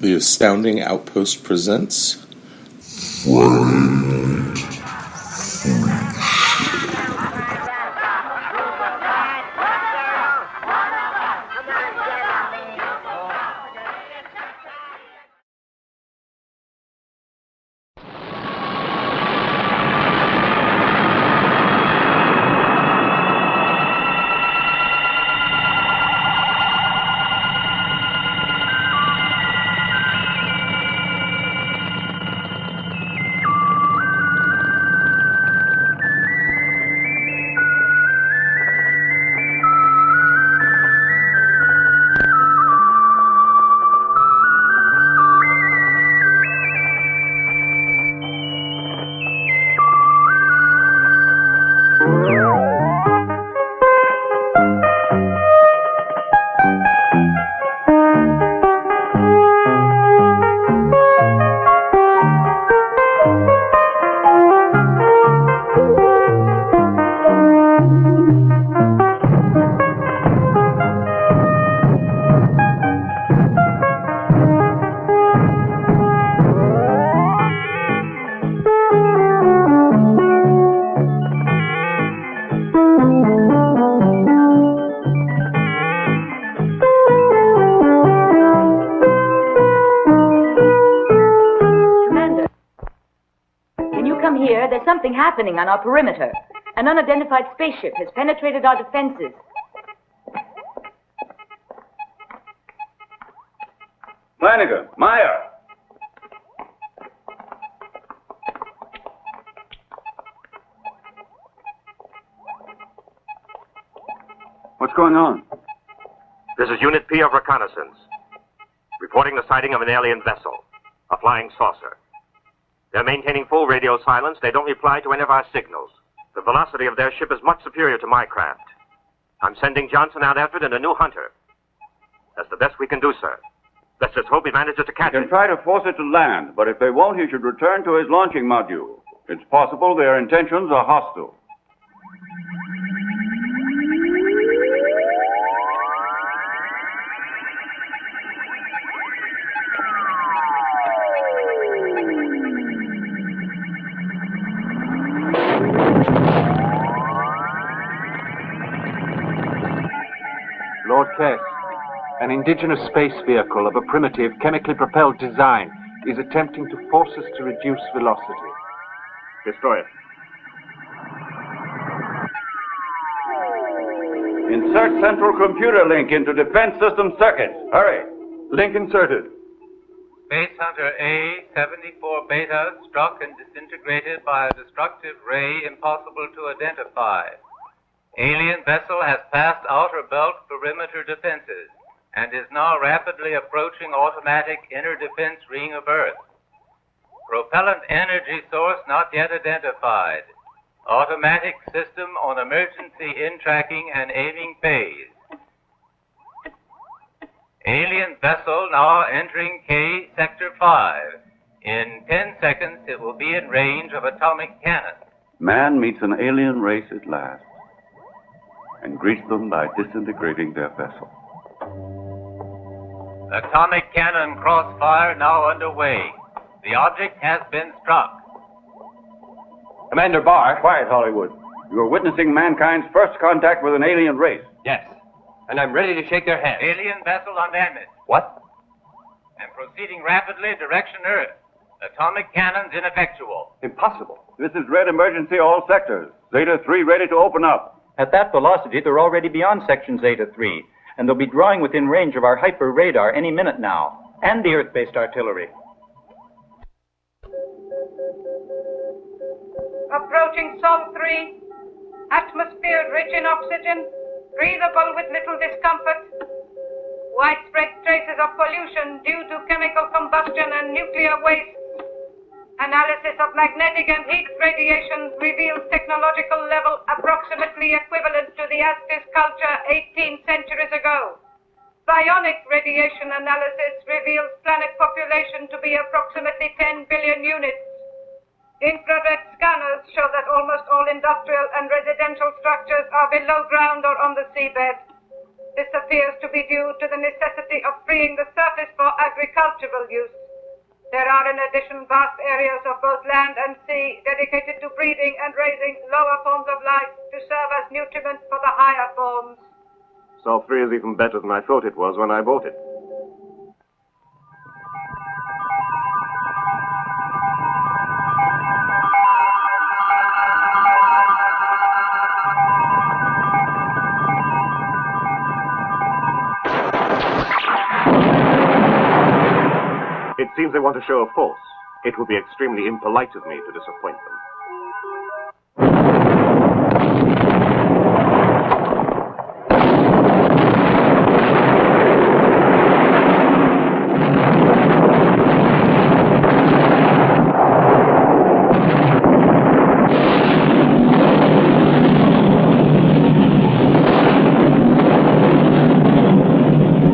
The Astounding Outpost presents There's something happening on our perimeter. An unidentified spaceship has penetrated our defenses. Flanagan, Meyer. What's going on? This is Unit P of Reconnaissance, reporting the sighting of an alien vessel, a flying saucer. They're maintaining full radio silence. They don't reply to any of our signals. The velocity of their ship is much superior to my craft. I'm sending Johnson out after it and a new hunter. That's the best we can do, sir. Let's just hope he manages to catch it. You can try to force it to land, but if they won't, he should return to his launching module. It's possible their intentions are hostile. Lord Kess, an indigenous space vehicle of a primitive, chemically propelled design is attempting to force us to reduce velocity. Destroy it. Insert central computer link into defense system circuits. Hurry. Link inserted. Space Hunter A-74 Beta struck and disintegrated by a destructive ray impossible to identify. Alien vessel has passed outer belt perimeter defenses and is now rapidly approaching automatic inner defense ring of Earth. Propellant energy source not yet identified. Automatic system on emergency in-tracking and aiming phase. Alien vessel now entering K Sector 5. In 10 seconds, it will be in range of atomic cannon. Man meets an alien race at last and greets them by disintegrating their vessel. Atomic cannon crossfire now underway. The object has been struck. Commander Barr. Quiet, Hollywood. You are witnessing mankind's first contact with an alien race. Yes, and I'm ready to shake their hand. Alien vessel undamaged. What? And proceeding rapidly direction Earth. Atomic cannons ineffectual. Impossible. This is red emergency all sectors. Zeta 3 ready to open up. At that velocity, they're already beyond Section Zeta 3, and they'll be drawing within range of our hyper radar any minute now, and the Earth-based artillery. Approaching Sol 3. Atmosphere rich in oxygen, breathable with little discomfort. Widespread traces of pollution due to chemical combustion and nuclear waste. Analysis of magnetic and heat radiation reveals technological level approximately equivalent to the Aztec culture 18 centuries ago. Bionic radiation analysis reveals planet population to be approximately 10 billion units. Infrared scanners show that almost all industrial and residential structures are below ground or on the seabed. This appears to be due to the necessity of freeing the surface for agricultural use. There are in addition vast areas of both land and sea dedicated to breeding and raising lower forms of life to serve as nutriment for the higher forms. Sol 3 is even better than I thought it was when I bought it. It seems they want to show a force. It would be extremely impolite of me to disappoint them.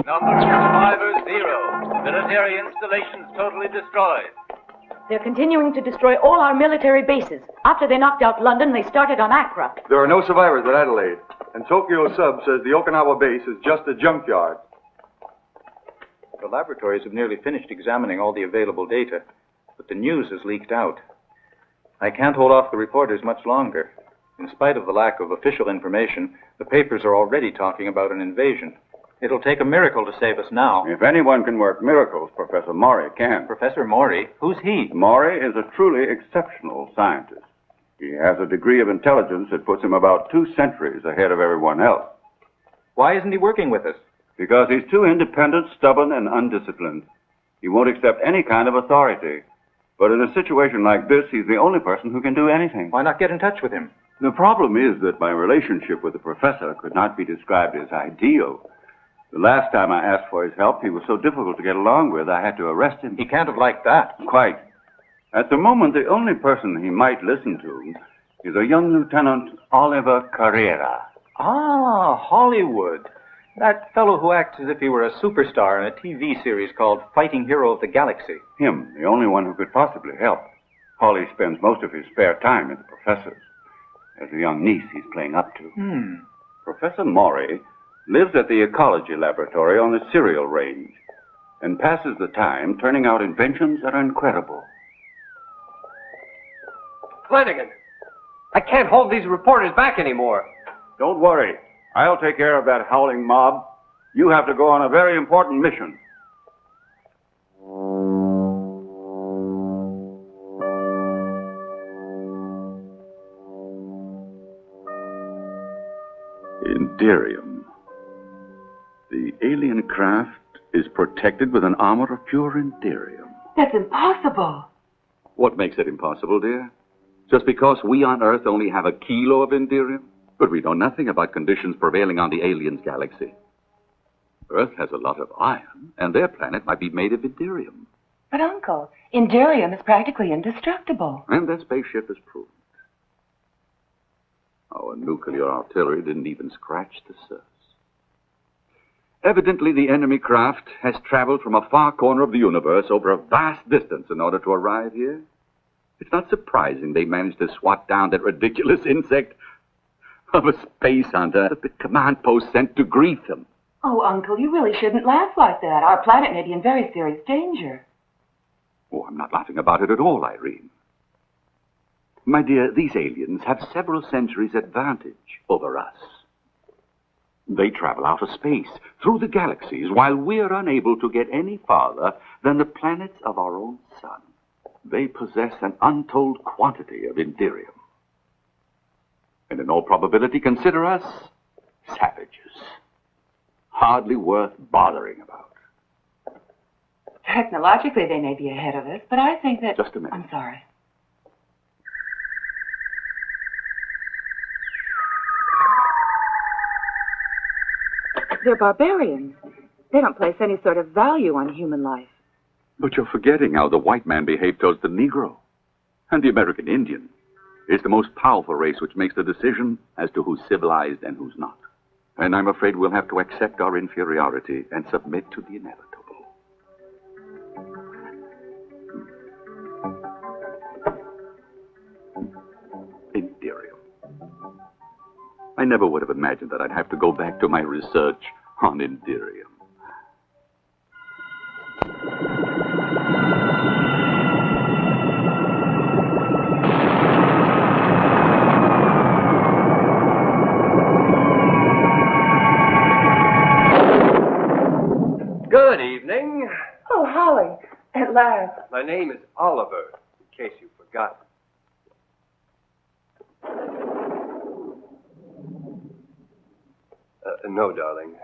Number of survivors 0. Military installations totally destroyed. They're continuing to destroy all our military bases. After they knocked out London, they started on Accra. There are no survivors at Adelaide, and Tokyo Sub says the Okinawa base is just a junkyard. The laboratories have nearly finished examining all the available data, but the news has leaked out. I can't hold off the reporters much longer. In spite of the lack of official information, the papers are already talking about an invasion. It'll take a miracle to save us now. If anyone can work miracles, Professor Maury can. Professor Maury? Who's he? Maury is a truly exceptional scientist. He has a degree of intelligence that puts him about 2 centuries ahead of everyone else. Why isn't he working with us? Because he's too independent, stubborn, and undisciplined. He won't accept any kind of authority. But in a situation like this, he's the only person who can do anything. Why not get in touch with him? The problem is that my relationship with the professor could not be described as ideal. The last time I asked for his help, he was so difficult to get along with, I had to arrest him. He can't have liked that. Quite. At the moment, the only person he might listen to is a young Lieutenant Oliver Carrera. Ah, Hollywood. That fellow who acts as if he were a superstar in a TV series called Fighting Hero of the Galaxy. Him, the only one who could possibly help. Holly spends most of his spare time at the professor's. There's a young niece he's playing up to. Professor Maury lives at the ecology laboratory on the cereal range and passes the time turning out inventions that are incredible. Flanagan, I can't hold these reporters back anymore. Don't worry. I'll take care of that howling mob. You have to go on a very important mission. Indirium. The alien craft is protected with an armor of pure Indirium. That's impossible. What makes it impossible, dear? Just because we on Earth only have a kilo of Indirium? But we know nothing about conditions prevailing on the aliens' galaxy. Earth has a lot of iron, and their planet might be made of Indirium. But, Uncle, Indirium is practically indestructible. And their spaceship is proved. Our nuclear artillery didn't even scratch the surface. Evidently, the enemy craft has traveled from a far corner of the universe over a vast distance in order to arrive here. It's not surprising they managed to swat down that ridiculous insect of a space hunter that the command post sent to greet them. Oh, Uncle, you really shouldn't laugh like that. Our planet may be in very serious danger. Oh, I'm not laughing about it at all, Irene. My dear, these aliens have several centuries advantage over us. They travel out of space, through the galaxies, while we're unable to get any farther than the planets of our own sun. They possess an untold quantity of Indirium. And in all probability, consider us savages. Hardly worth bothering about. Technologically, they may be ahead of us, but I think that... Just a minute. I'm sorry. They're barbarians. They don't place any sort of value on human life. But you're forgetting how the white man behaved towards the Negro. And the American Indian is the most powerful race which makes the decision as to who's civilized and who's not. And I'm afraid we'll have to accept our inferiority and submit to the inevitable. Indirium. I never would have imagined that I'd have to go back to my research on Indirium. Good evening. Oh, Holly, at last. My name is Oliver, in case you forgot. No, darling.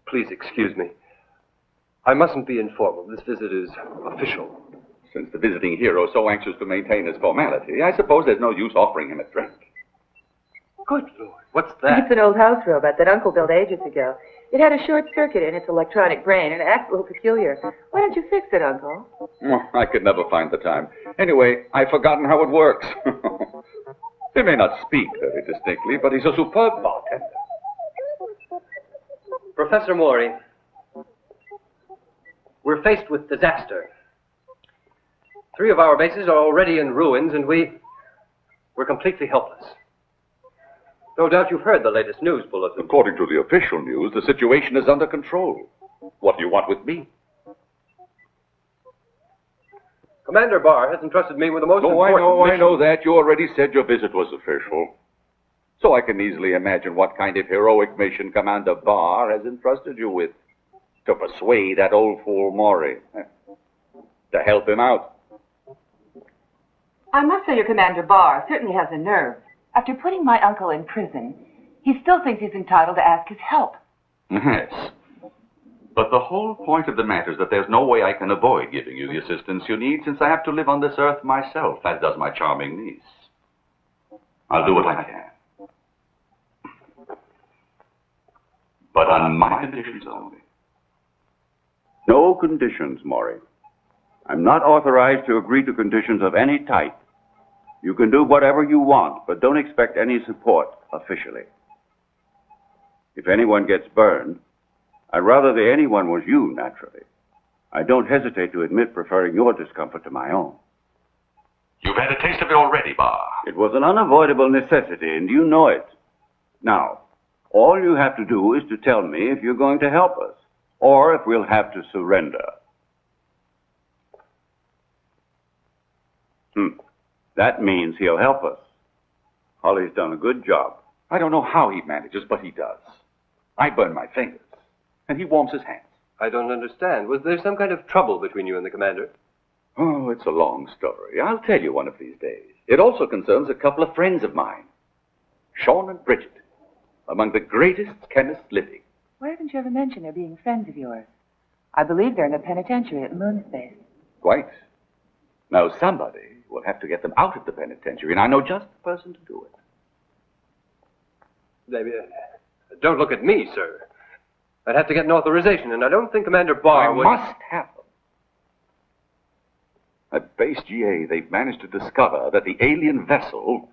Please excuse me. I mustn't be informal. This visit is official. Since the visiting hero is so anxious to maintain his formality, I suppose there's no use offering him a drink. Good Lord, what's that? It's an old house robot that Uncle built ages ago. It had a short circuit in its electronic brain and it acts a little peculiar. Why don't you fix it, Uncle? Oh, I could never find the time. Anyway, I've forgotten how it works. He may not speak very distinctly, but he's a superb bartender. Professor Maury, we're faced with disaster. 3 of our bases are already in ruins, and we're completely helpless. No doubt you've heard the latest news bulletin. According to the official news, the situation is under control. What do you want with me? Commander Barr has entrusted me with the most important mission. I know that. You already said your visit was official. So I can easily imagine what kind of heroic mission Commander Barr has entrusted you with. To persuade that old fool Maury. To help him out. I must say your Commander Barr certainly has a nerve. After putting my uncle in prison, he still thinks he's entitled to ask his help. Yes. But the whole point of the matter is that there's no way I can avoid giving you the assistance you need, since I have to live on this earth myself, as does my charming niece. I'll do what I can. But on my conditions only. No conditions, Maury. I'm not authorized to agree to conditions of any type. You can do whatever you want, but don't expect any support officially. If anyone gets burned, I'd rather that anyone was you, naturally. I don't hesitate to admit preferring your discomfort to my own. You've had a taste of it already, Barr. It was an unavoidable necessity, and you know it. Now, all you have to do is to tell me if you're going to help us, or if we'll have to surrender. That means he'll help us. Holly's done a good job. I don't know how he manages, but he does. I burn my fingers, and he warms his hands. I don't understand. Was there some kind of trouble between you and the commander? Oh, it's a long story. I'll tell you one of these days. It also concerns a couple of friends of mine. Sean and Bridget, among the greatest chemists living. Why haven't you ever mentioned their being friends of yours? I believe they're in the penitentiary at Moonspace. Quite. Now, somebody will have to get them out of the penitentiary, and I know just the person to do it. Don't look at me, sir. I'd have to get an authorization, and I don't think Commander Barr would... I must have them. At Base GA, they've managed to discover that the alien vessel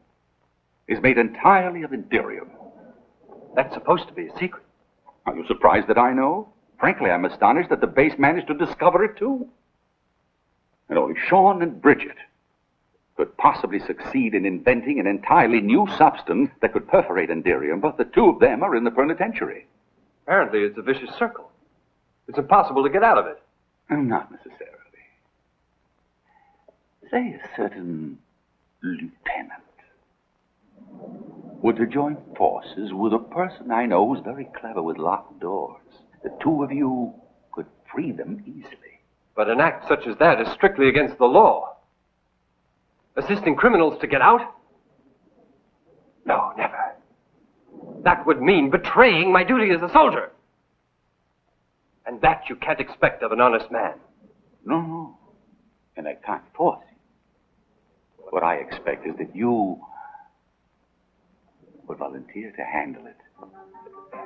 is made entirely of Indirium. That's supposed to be a secret. Are you surprised that I know? Frankly, I'm astonished that the base managed to discover it, too. And only Sean and Bridget could possibly succeed in inventing an entirely new substance that could perforate Indirium, but the two of them are in the penitentiary. Apparently, it's a vicious circle. It's impossible to get out of it. Not necessarily. Say a certain lieutenant were to join forces with a person I know who's very clever with locked doors. The two of you could free them easily. But an act such as that is strictly against the law. Assisting criminals to get out? No, never. That would mean betraying my duty as a soldier. And that you can't expect of an honest man. No. And I can't force you. What I expect is that you would volunteer to handle it.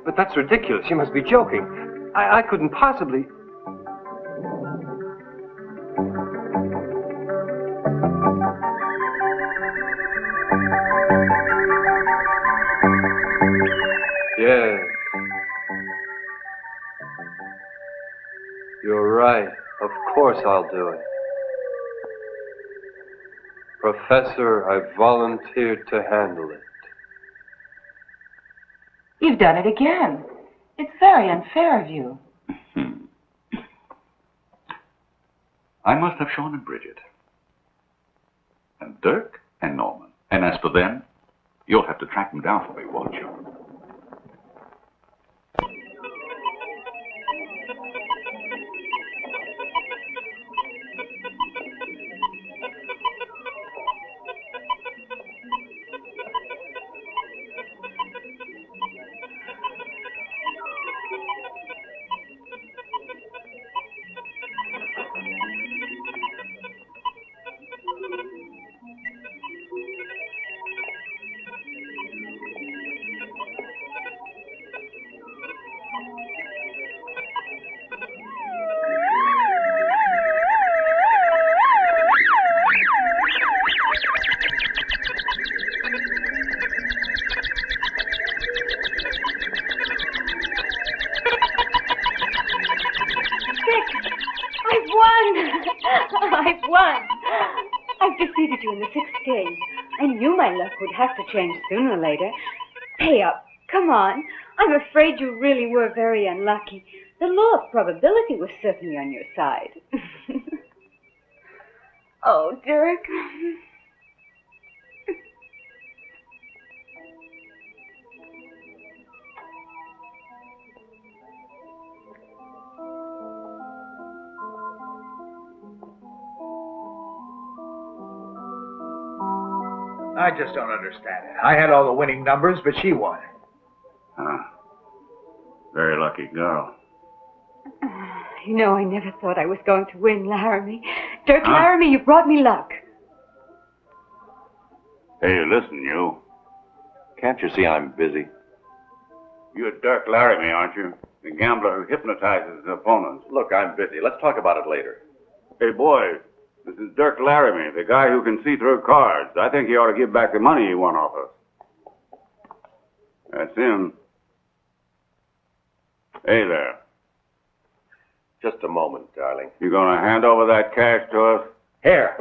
But that's ridiculous. You must be joking. I couldn't possibly... Yes. You're right. Of course I'll do it. Professor, I volunteered to handle it. You've done it again. It's very unfair of you. I must have Sean and Bridget. And Dirk and Norman. And as for them, you'll have to track them down for me, won't you? I've won. I've defeated you in the 6th game. I knew my luck would have to change sooner or later. Pay up. Come on. I'm afraid you really were very unlucky. The law of probability was certainly on your side. Oh, Dirk. I just don't understand it. I had all the winning numbers, but she won. Very lucky girl. You know, I never thought I was going to win, Laramie. Dirk Laramie, you brought me luck. Hey, listen, you. Can't you see I'm busy? You're Dirk Laramie, aren't you? The gambler who hypnotizes his opponents. Look, I'm busy. Let's talk about it later. Hey, boy, this is Dirk Laramie, the guy who can see through cards. I think he ought to give back the money he won off us. That's him. Hey there. Just a moment, darling. You gonna hand over that cash to us? Here.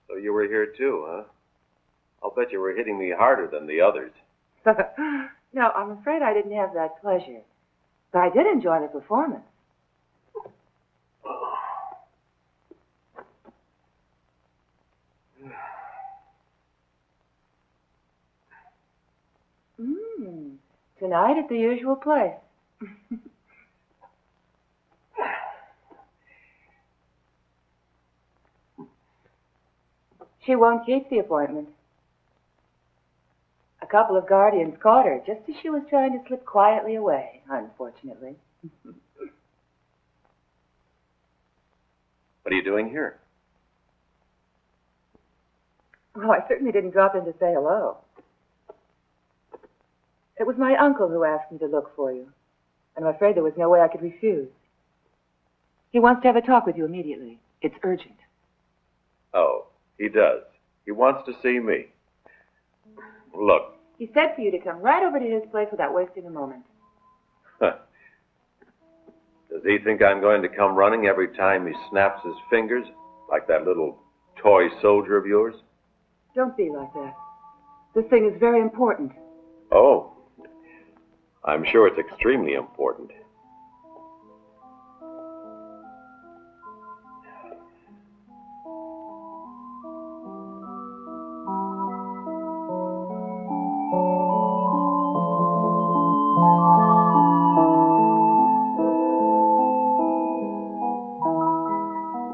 So you were here too, huh? I'll bet you were hitting me harder than the others. No, I'm afraid I didn't have that pleasure. But I did enjoy the performance. Tonight at the usual place. She won't keep the appointment. A couple of guardians caught her just as she was trying to slip quietly away, unfortunately. What are you doing here? Well, I certainly didn't drop in to say hello. It was my uncle who asked me to look for you, and I'm afraid there was no way I could refuse. He wants to have a talk with you immediately. It's urgent. Oh, he does. He wants to see me. Look. He said for you to come right over to his place without wasting a moment. Does he think I'm going to come running every time he snaps his fingers, like that little toy soldier of yours? Don't be like that. This thing is very important. Oh, I'm sure it's extremely important.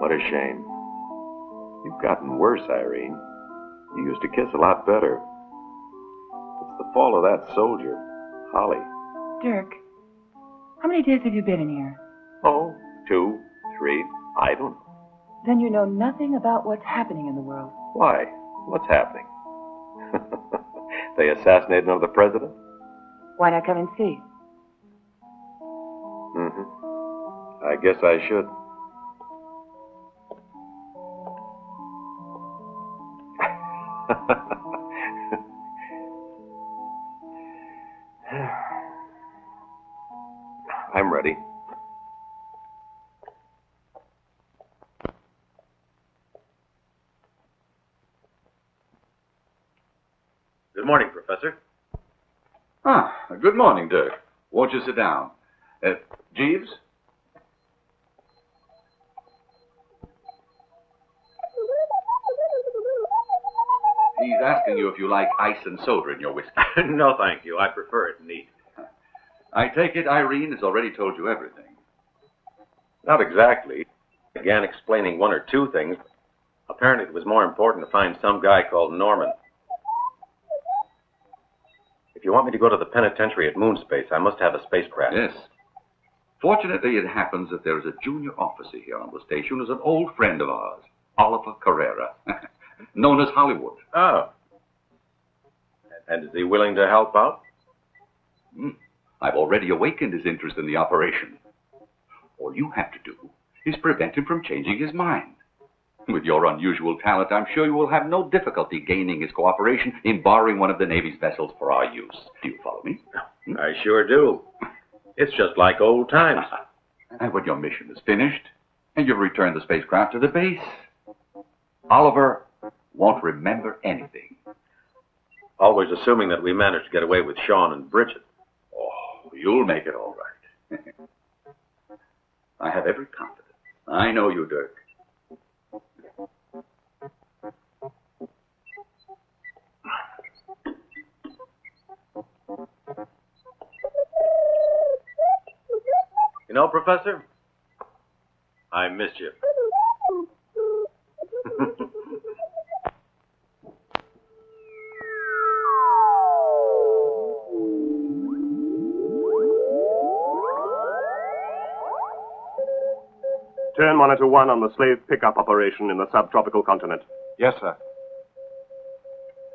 What a shame. You've gotten worse, Irene. You used to kiss a lot better. It's the fault of that soldier, Holly. Dirk, how many days have you been in here? Oh, 2, 3, I don't know. Then you know nothing about what's happening in the world. Why? What's happening? They assassinated another president? Why not come and see? Mm-hmm. I guess I should. I'm ready. Good morning, Professor. Good morning, Dirk. Won't you sit down? Jeeves? He's asking you if you like ice and soda in your whiskey. No, thank you. I prefer it neat. I take it Irene has already told you everything. Not exactly. I began explaining one or two things. Apparently it was more important to find some guy called Norman. If you want me to go to the penitentiary at Moonspace, I must have a spacecraft. Yes. Fortunately, it happens that there is a junior officer here on the station who's an old friend of ours, Oliver Carrera, known as Hollywood. Oh. And is he willing to help out? I've already awakened his interest in the operation. All you have to do is prevent him from changing his mind. With your unusual talent, I'm sure you will have no difficulty gaining his cooperation in borrowing one of the Navy's vessels for our use. Do you follow me? I sure do. It's just like old times. And when your mission is finished, and you've returned the spacecraft to the base, Oliver won't remember anything. Always assuming that we managed to get away with Sean and Bridget. Oh, you'll make it all right. I have every confidence. I know you, Dirk. You know, Professor, I missed you. Turn monitor 1 on the slave pickup operation in the subtropical continent. Yes, sir.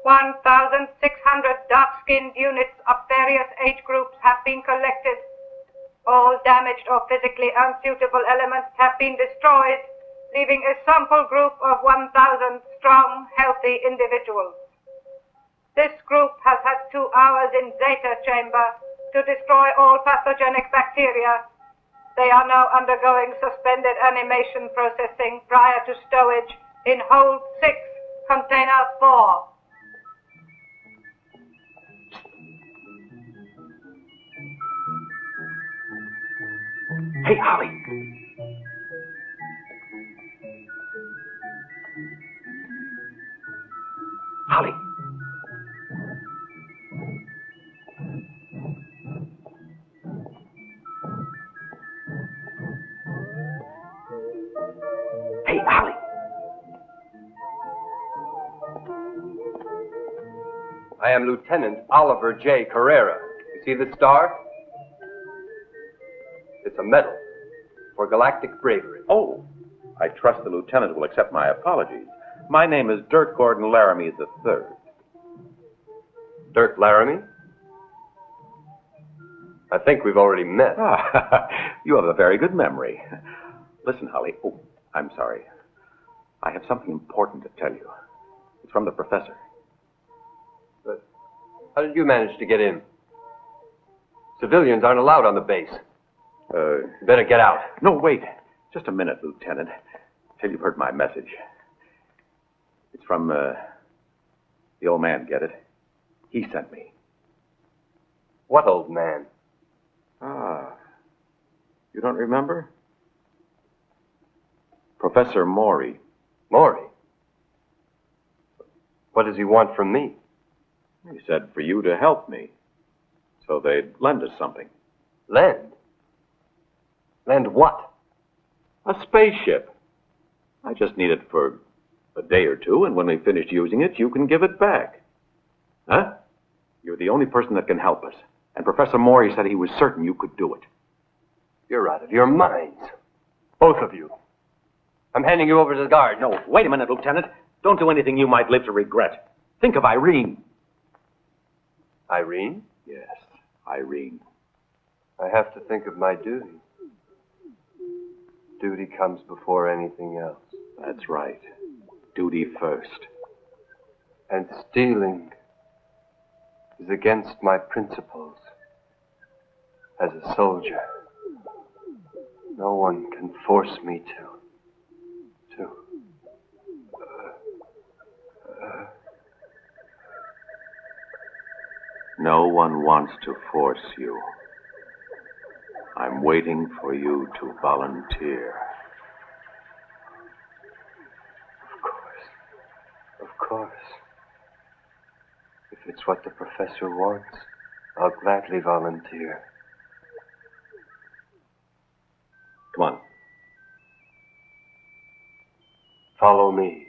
1,600 dark-skinned units of various age groups have been collected. All damaged or physically unsuitable elements have been destroyed, leaving a sample group of 1,000 strong, healthy individuals. This group has had 2 hours in Zeta chamber to destroy all pathogenic bacteria. They are now undergoing suspended animation processing prior to stowage in hold 6, container 4. Hey, Holly. Holly. Hey, Holly. I am Lieutenant Oliver J. Carrera. You see this star? It's a medal for galactic bravery. Oh, I trust the lieutenant will accept my apologies. My name is Dirk Gordon Laramie III. Dirk Laramie? I think we've already met. You have a very good memory. Listen, Holly. Oh, I'm sorry. I have something important to tell you. It's from the professor. But how did you manage to get in? Civilians aren't allowed on the base. Better get out. No, wait. Just a minute, Lieutenant. Till you've heard my message. It's from, the old man, get it? He sent me. What old man? You don't remember? Professor Morey. Morey? What does he want from me? He said for you to help me. So they'd lend us something. Lend? Lend what? A spaceship. I just need it for a day or two, and when we finished using it, you can give it back. Huh? You're the only person that can help us. And Professor Morey said he was certain you could do it. You're out of your minds. Both of you. I'm handing you over to the guard. No, wait a minute, Lieutenant. Don't do anything you might live to regret. Think of Irene. Irene? Yes, Irene. I have to think of my duty. Duty comes before anything else. That's right. Duty first. And stealing is against my principles as a soldier. No one can force me to. No one wants to force you. I'm waiting for you to volunteer. Of course. If it's what the professor wants, I'll gladly volunteer. Come on. Follow me.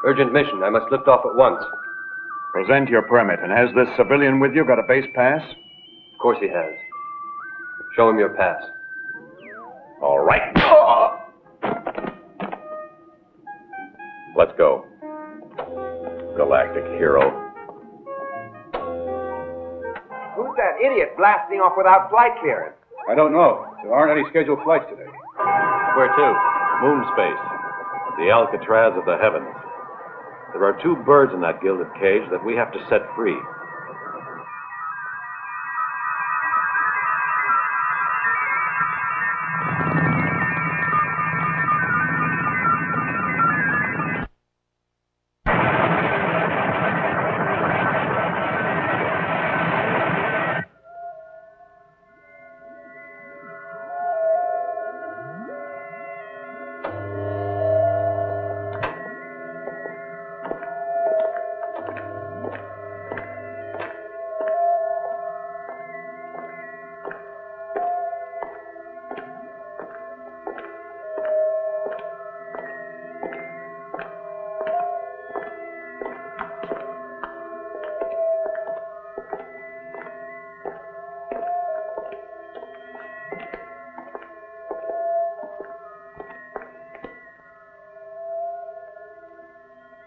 Urgent mission. I must lift off at once. Present your permit. And has this civilian with you got a base pass? Of course he has. Show him your pass. All right. Let's go. Galactic hero. Who's that idiot blasting off without flight clearance? I don't know. There aren't any scheduled flights today. Where to? Moon space. The Alcatraz of the heavens. There are 2 birds in that gilded cage that we have to set free.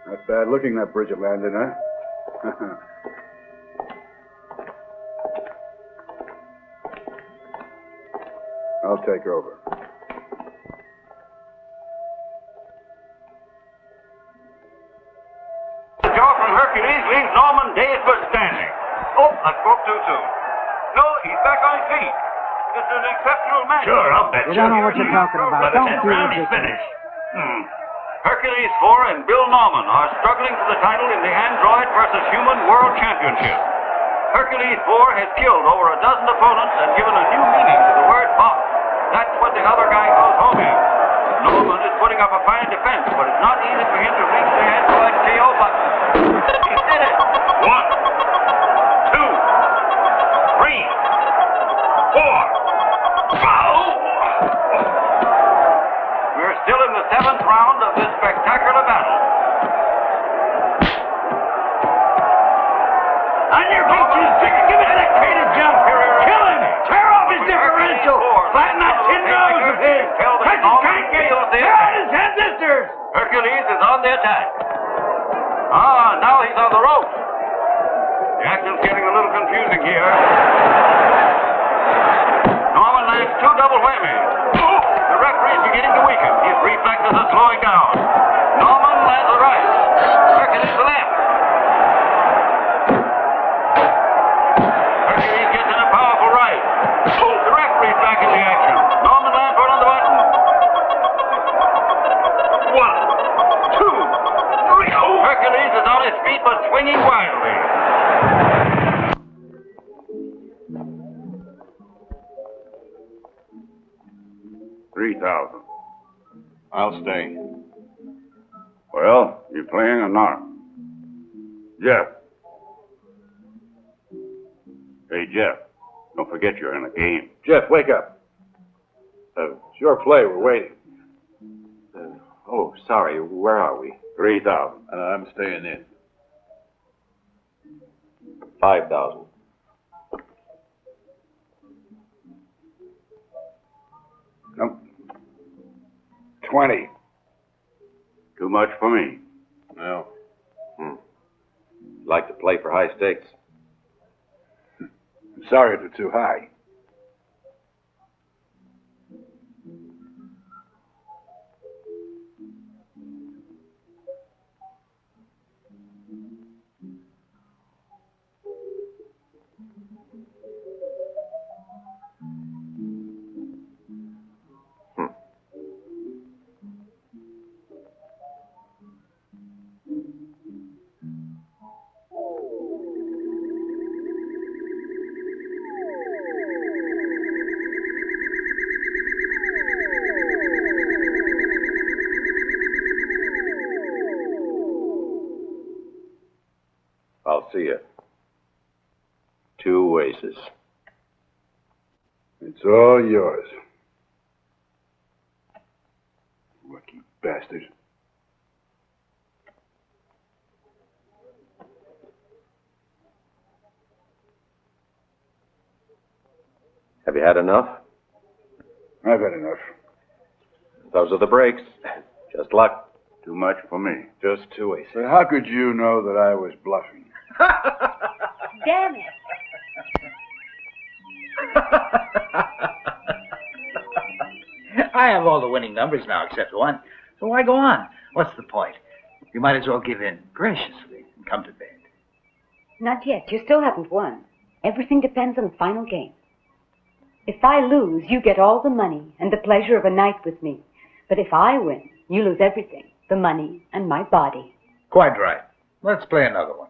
Not bad looking, that bridge it landed, huh? I'll take over. Joe from Hercules leaves Norman dazed but standing. Oh, I spoke too soon. No, he's back on his feet. This is an exceptional match. Sure, I'll bet you. You don't know what you're talking about. By the Don't 10th do round, he's ridiculous. finished. Hercules 4 and Bill Norman are struggling for the title in the Android versus Human World Championship. Hercules 4 has killed over a dozen opponents and given a new meaning to the word box. That's what the other guy goes home in. Norman is putting up a fine defense, but it's not easy for him to reach the Android KO button. He did it! 1, 2, 3, 4. Foul! We're still in the 7th round of this spectacular battle. On your feet, you stick. Give it that crater jump. Kill him. Tear off his differential. Flatten that tin nose of his. Touch his crankcase. Tear out his transistors. Hercules is on the attack. Now he's on the ropes. The action's getting a little confusing here. Norman lands 2 double whammies. The referee's beginning to weaken. His reflexes are slowing down. Norman lands a right. Hercules the left. Hercules gets in a powerful right. The referee's back in the action. Norman lands one on the button. 1, 2, 3. Hercules is on his feet but swinging wildly. $3,000. I'll stay. Well, you playing or not? Jeff. Hey, Jeff, don't forget you're in a game. Jeff, wake up. It's your play. We're waiting. Oh, sorry. Where are we? 3,000. I'm staying in. 5,000. No. 20. Too much for me. No. Like to play for high stakes. I'm sorry if it's too high. I'll see you. 2 aces. It's all yours. Lucky bastard. Have you had enough? I've had enough. Those are the breaks. Just luck. Too much for me. Just 2 aces. But how could you know that I was bluffing? Damn it. I have all the winning numbers now except one. So why go on? What's the point? You might as well give in graciously and come to bed. Not yet. You still haven't won. Everything depends on the final game. If I lose, you get all the money and the pleasure of a night with me. But if I win, you lose everything. The money and my body. Quite right. Let's play another one.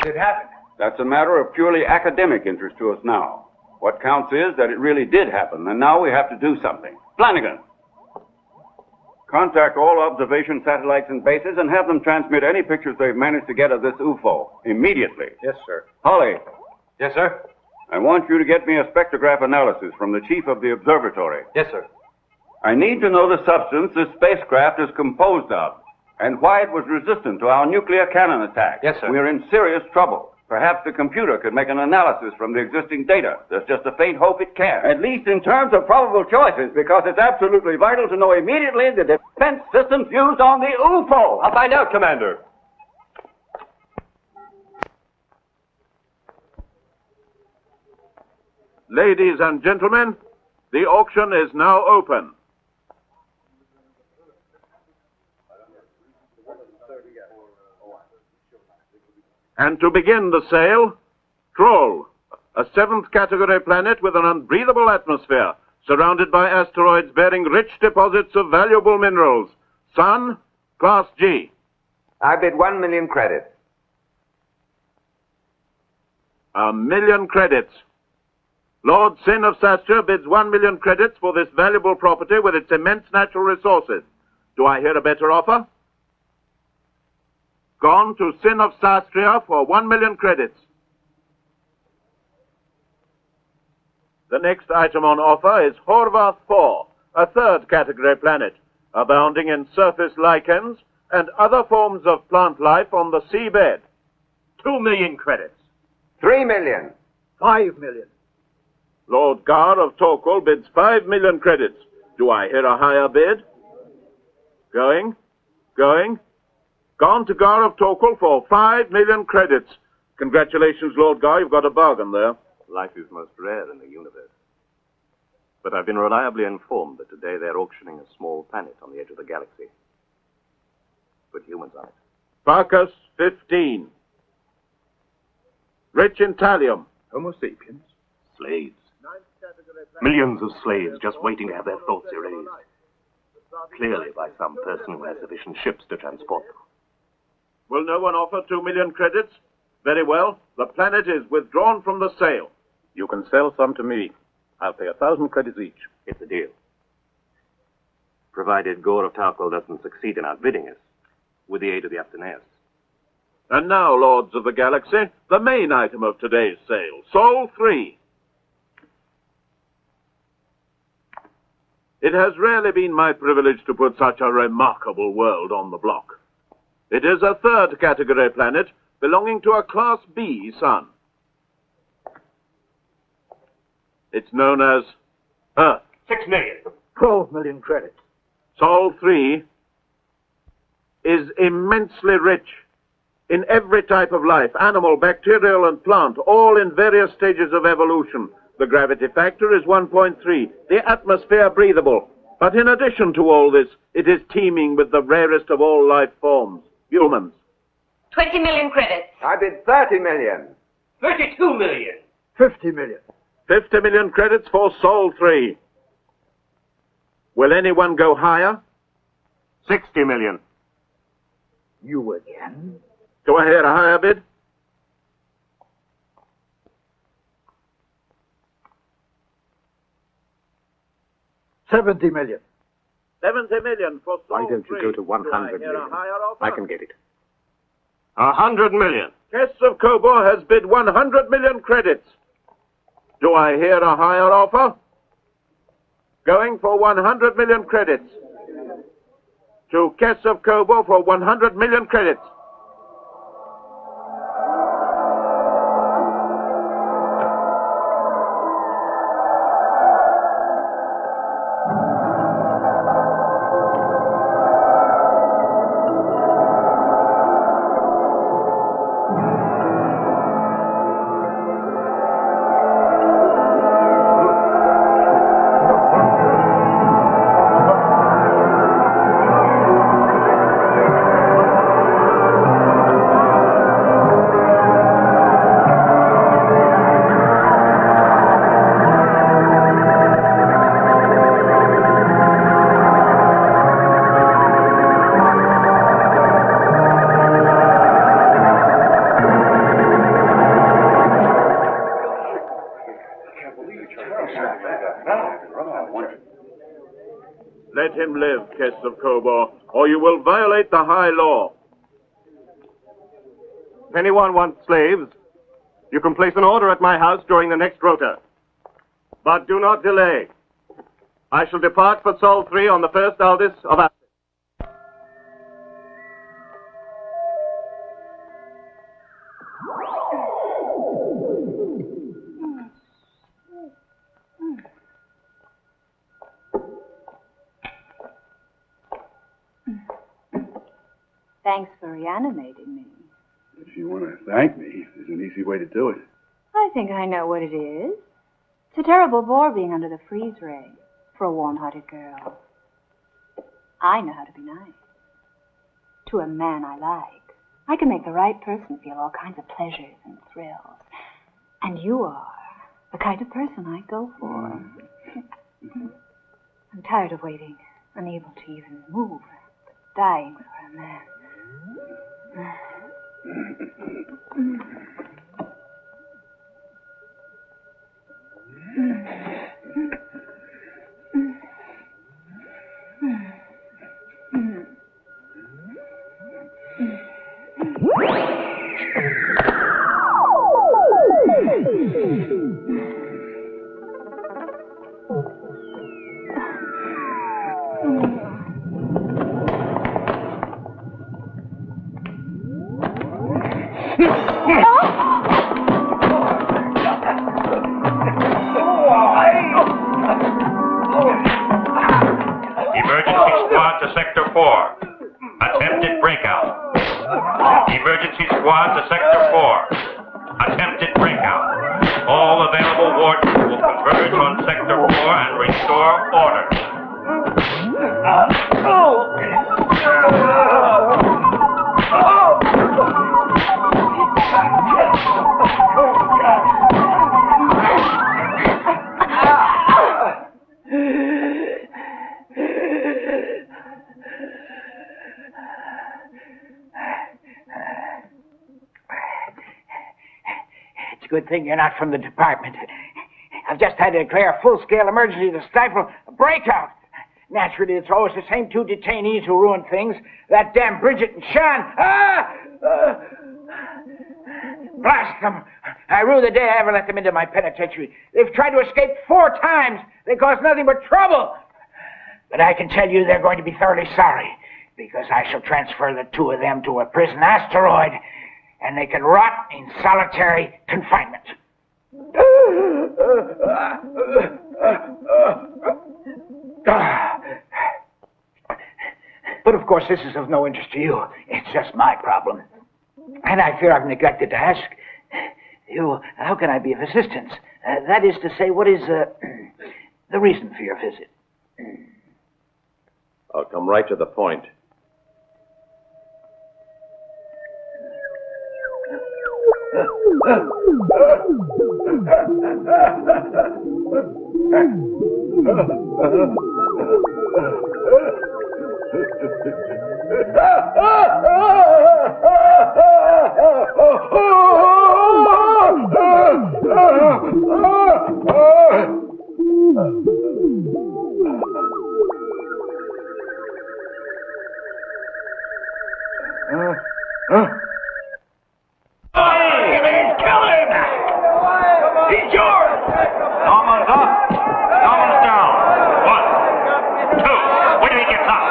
It happened. That's a matter of purely academic interest to us now. What counts is that it really did happen, and now we have to do something. Flanagan, contact all observation satellites and bases and have them transmit any pictures they've managed to get of this UFO immediately. Yes, sir. Holly. Yes, sir. I want you to get me a spectrograph analysis from the chief of the observatory. Yes, sir. I need to know the substance this spacecraft is composed of and why it was resistant to our nuclear cannon attack. Yes, sir. We're in serious trouble. Perhaps the computer could make an analysis from the existing data. There's just a faint hope it can. At least in terms of probable choices, because it's absolutely vital to know immediately the defense systems used on the UFO. I'll find out, Commander. Ladies and gentlemen, the auction is now open. And to begin the sale, Troll, a 7th category planet with an unbreathable atmosphere, surrounded by asteroids bearing rich deposits of valuable minerals. Sun, Class G. I bid 1 million credits. 1 million credits. Lord Sin of Sastra bids 1 million credits for this valuable property with its immense natural resources. Do I hear a better offer? Gone to Sin of Sastria for 1 million credits. The next item on offer is Horvath 4, a 3rd category planet, abounding in surface lichens and other forms of plant life on the seabed. 2 million credits. 3 million. 5 million. Lord Gar of Torquil bids 5 million credits. Do I hear a higher bid? Going. Gone to Gar of Torquil for 5 million credits. Congratulations, Lord Gar, you've got a bargain there. Life is most rare in the universe. But I've been reliably informed that today they're auctioning a small planet on the edge of the galaxy. With humans on it. Bacchus 15. rich in thallium. Homo sapiens? Slaves. Millions of slaves just waiting to have their thoughts erased. Clearly by some person who has sufficient ships to transport them. Will no one offer 2 million credits? Very well. The planet is withdrawn from the sale. You can sell some to me. I'll pay 1,000 credits each. It's a deal. Provided Gore of Tarkal doesn't succeed in outbidding us, with the aid of the Aptoneus. And now, Lords of the Galaxy, the main item of today's sale, Sol 3. It has rarely been my privilege to put such a remarkable world on the block. It is a third category planet belonging to a Class B sun. It's known as Earth. 6 million. 12 million credits. Sol 3 is immensely rich in every type of life, animal, bacterial, and plant, all in various stages of evolution. The gravity factor is 1.3, the atmosphere breathable. But in addition to all this, it is teeming with the rarest of all life forms, humans. 20 million credits. I bid 30 million. 32 million. 50 million. 50 million credits for Sol 3. Will anyone go higher? 60 million. You again? Do I hear a higher bid? $70 million. 70 million for Sol 3. Why don't you go to 100 Do I hear a million? higher offer? I can get it. 100 million. Guests of Kobor has bid 100 million credits. Do I hear a higher offer? Going for 100 million credits. To Guests of Kobor for 100 million credits. Let him live, Guests of Kobor, or you will violate the high law. If anyone wants slaves, you can place an order at my house during the next rota. But do not delay. I shall depart for Sol 3 on the first Aldis of Athens. Thanks for reanimating me. If you want to thank me, there's an easy way to do it. I think I know what it is. It's a terrible bore being under the freeze ray for a warm-hearted girl. I know how to be nice. To a man I like. I can make the right person feel all kinds of pleasures and thrills. And you are the kind of person I go for. I'm tired of waiting, unable to even move, but dying for a man. Emergency squad to Sector 4. Attempted breakout. Emergency squad to Sector 4. Attempted breakout. All available wardens will converge on Sector 4 and restore order. good thing you're not from the department. I've just had to declare a full-scale emergency to stifle a breakout. Naturally, it's always the same two detainees who ruin things. That damn Bridget and Sean. Blast them. I rue the day I ever let them into my penitentiary. They've tried to escape 4 times. They caused nothing but trouble. But I can tell you they're going to be thoroughly sorry, because I shall transfer the 2 of them to a prison asteroid, and they can rot in solitary confinement. But of course, this is of no interest to you. It's just my problem. And I fear I've neglected to ask you, how can I be of assistance? That is to say, what is the reason for your visit? I'll come right to the point. He's yours! Norman's up. Norman's down. 1, 2. Wait till he gets up.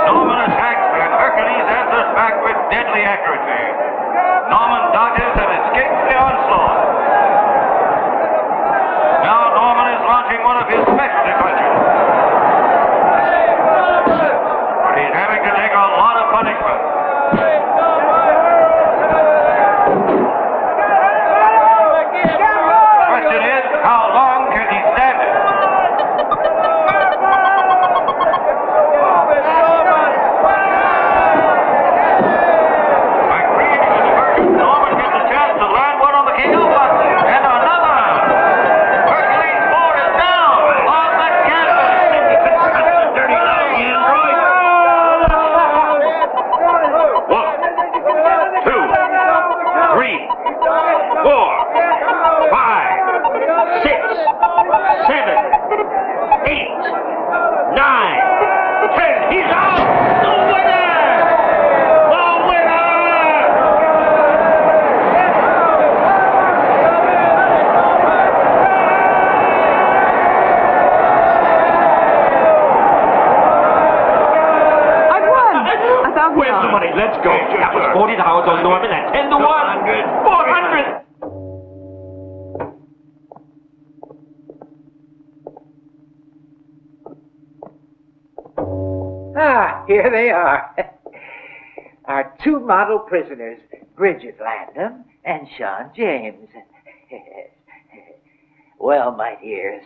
Norman attacks and Hercules answers back with deadly accuracy. Norman dodges and escapes the onslaught. Now Norman is launching one of his specialty punches. But he's having to take a lot of punishment. Question is, how long can he stand it? By creating a diversion, Norman gets a chance to land one on the KO button. And another. Hercules 4 is down on the canvas. Dirty lying android. 1, 2, 3, 4, 5, 6, 7, 8, 9, 10. He's out! The winner! The winner! I've won! $1,000. Where's the money? Let's go. That was 40 on Norman at 10 to 1. 400. Ah, here they are. Our 2 model prisoners, Bridget Landham and Sean James. Well, my dears,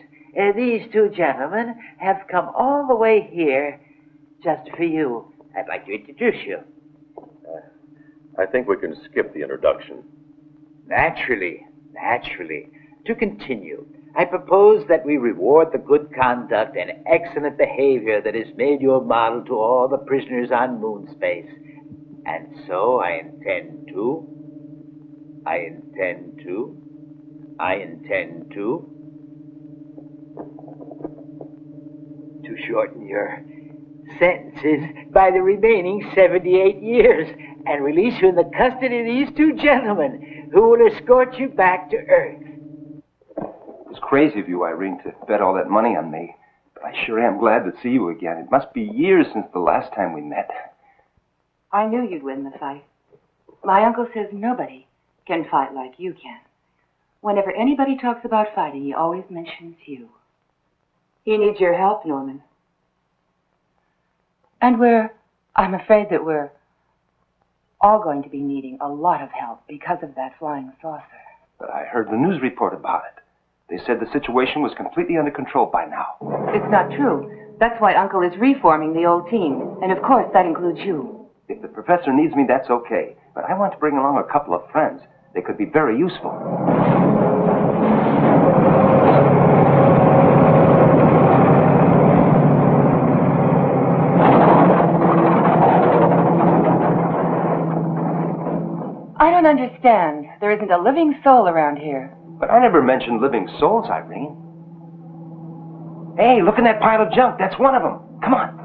these 2 gentlemen have come all the way here just for you. I'd like to introduce you. I think we can skip the introduction. Naturally. To continue, I propose that we reward the good conduct and excellent behavior that has made you a model to all the prisoners on moon space. And so I intend to shorten your sentences by the remaining 78 years and release you in the custody of these 2 gentlemen who will escort you back to Earth. It's crazy of you, Irene, to bet all that money on me. But I sure am glad to see you again. It must be years since the last time we met. I knew you'd win the fight. My uncle says nobody can fight like you can. Whenever anybody talks about fighting, he always mentions you. He needs your help, Norman. And I'm afraid that we're all going to be needing a lot of help because of that flying saucer. But I heard the news report about it. They said the situation was completely under control by now. It's not true. That's why Uncle is reforming the old team. And of course, that includes you. If the professor needs me, that's okay. But I want to bring along a couple of friends. They could be very useful. I don't understand. There isn't a living soul around here. But I never mentioned living souls, Irene. Hey, look in that pile of junk. That's one of them. Come on.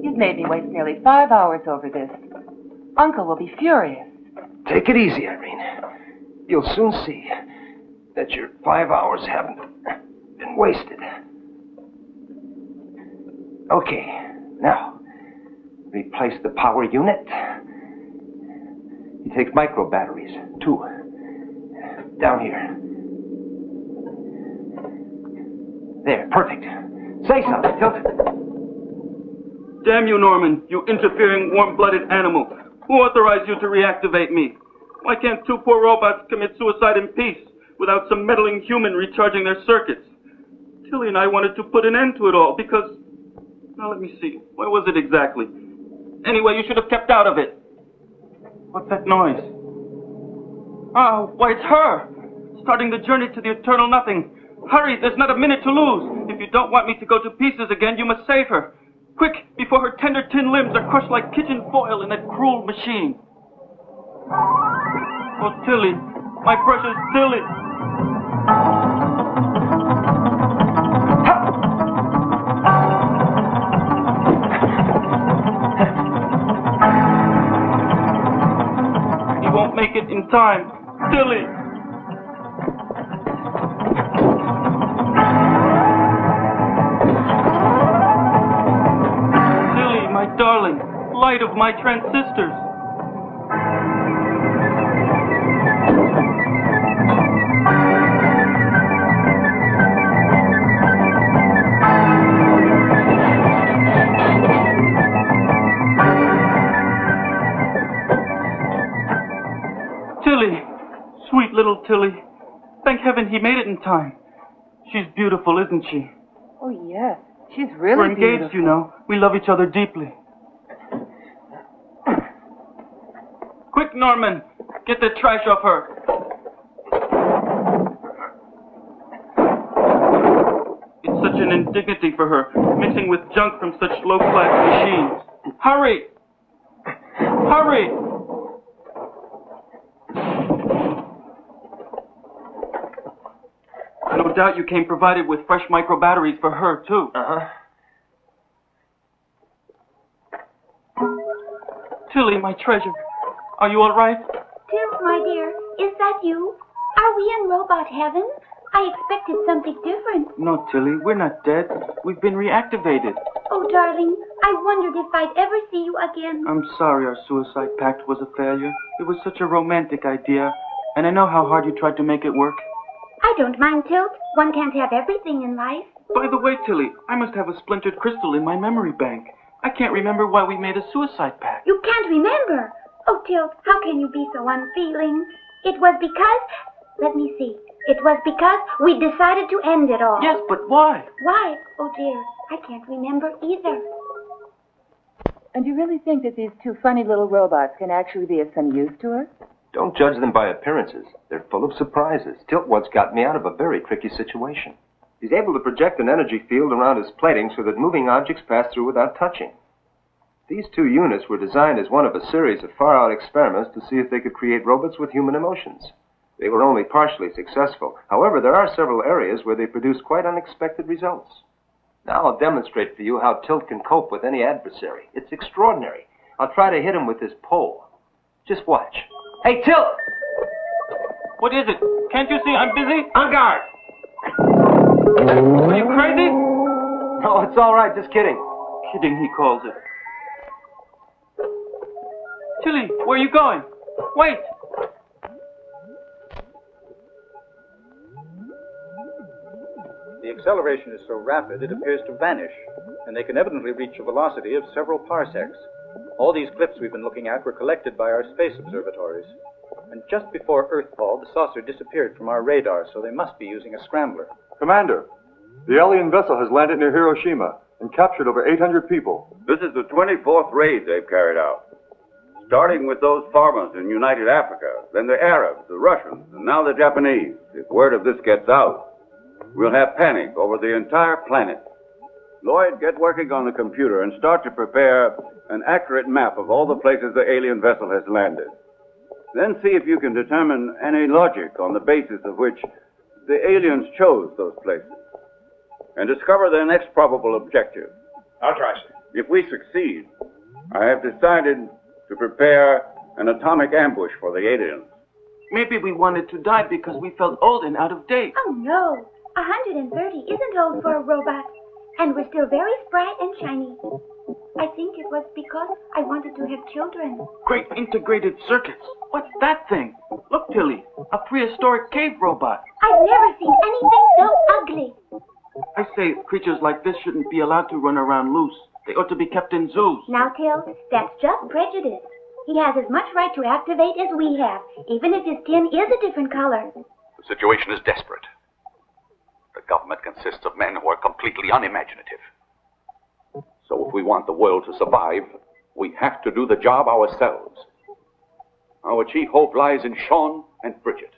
You've made me waste nearly 5 hours over this. Uncle will be furious. Take it easy, Irene. You'll soon see that your 5 hours haven't been wasted. Okay, now, replace the power unit. He takes micro batteries, 2. Down here. There, perfect. Say something, Tilt. Damn you, Norman, you interfering, warm-blooded animal. Who authorized you to reactivate me? Why can't 2 poor robots commit suicide in peace without some meddling human recharging their circuits? Tilly and I wanted to put an end to it all because... Now, let me see. What was it exactly? Anyway, you should have kept out of it. What's that noise? Oh, why, it's her! Starting the journey to the eternal nothing. Hurry, there's not a minute to lose. If you don't want me to go to pieces again, you must save her. Quick, before her tender tin limbs are crushed like kitchen foil in that cruel machine. Oh, Tilly, my precious Tilly. He won't make it in time. Tilly. Darling, light of my transistors. Tilly, sweet little Tilly. Thank heaven he made it in time. She's beautiful, isn't she? Oh, yes. She's really We're engaged, beautiful. you know. We love each other deeply. Quick, Norman! Get the trash off her! It's such an indignity for her, mixing with junk from such low-class machines. Hurry! Hurry! No doubt you came provided with fresh micro batteries for her, too. Uh-huh. Tilly, my treasure. Are you all right? Tilt, my dear, is that you? Are we in robot heaven? I expected something different. No, Tilly, we're not dead. We've been reactivated. Oh, darling, I wondered if I'd ever see you again. I'm sorry our suicide pact was a failure. It was such a romantic idea, and I know how hard you tried to make it work. I don't mind, Tilt. One can't have everything in life. By the way, Tilly, I must have a splintered crystal in my memory bank. I can't remember why we made a suicide pact. You can't remember? Oh, Tilt, how can you be so unfeeling? It was because... Let me see. It was because we decided to end it all. Yes, but why? Why? Oh, dear, I can't remember either. And you really think that these 2 funny little robots can actually be of some use to her? Don't judge them by appearances. They're full of surprises. Tilt once got me out of a very tricky situation. He's able to project an energy field around his plating so that moving objects pass through without touching. These two units were designed as one of a series of far-out experiments to see if they could create robots with human emotions. They were only partially successful. However, there are several areas where they produced quite unexpected results. Now I'll demonstrate for you how Tilt can cope with any adversary. It's extraordinary. I'll try to hit him with this pole. Just watch. Hey, Tilt! What is it? Can't you see I'm busy? On guard! Are you crazy? No, it's all right. Just kidding. Kidding, he calls it. Tilly, where are you going? Wait! The acceleration is so rapid it appears to vanish, and they can evidently reach a velocity of several parsecs. All these clips we've been looking at were collected by our space observatories. And just before Earthfall, the saucer disappeared from our radar, so they must be using a scrambler. Commander, the alien vessel has landed near Hiroshima and captured over 800 people. This is the 24th raid they've carried out. Starting with those farmers in United Africa, then the Arabs, the Russians, and now the Japanese. If word of this gets out, we'll have panic over the entire planet. Lloyd, get working on the computer and start to prepare an accurate map of all the places the alien vessel has landed. Then see if you can determine any logic on the basis of which the aliens chose those places. And discover their next probable objective. I'll try, sir. If we succeed, I have decided to prepare an atomic ambush for the aliens. Maybe we wanted to die because we felt old and out of date. Oh, no. 130 isn't old for a robot. And we're still very spry and shiny. I think it was because I wanted to have children. Great integrated circuits. What's that thing? Look, Tilly, a prehistoric cave robot. I've never seen anything so ugly. I say creatures like this shouldn't be allowed to run around loose. They ought to be kept in zoos. Now, Till, that's just prejudice. He has as much right to activate as we have, even if his skin is a different color. The situation is desperate. The government consists of men who are completely unimaginative. So if we want the world to survive, we have to do the job ourselves. Our chief hope lies in Sean and Bridget.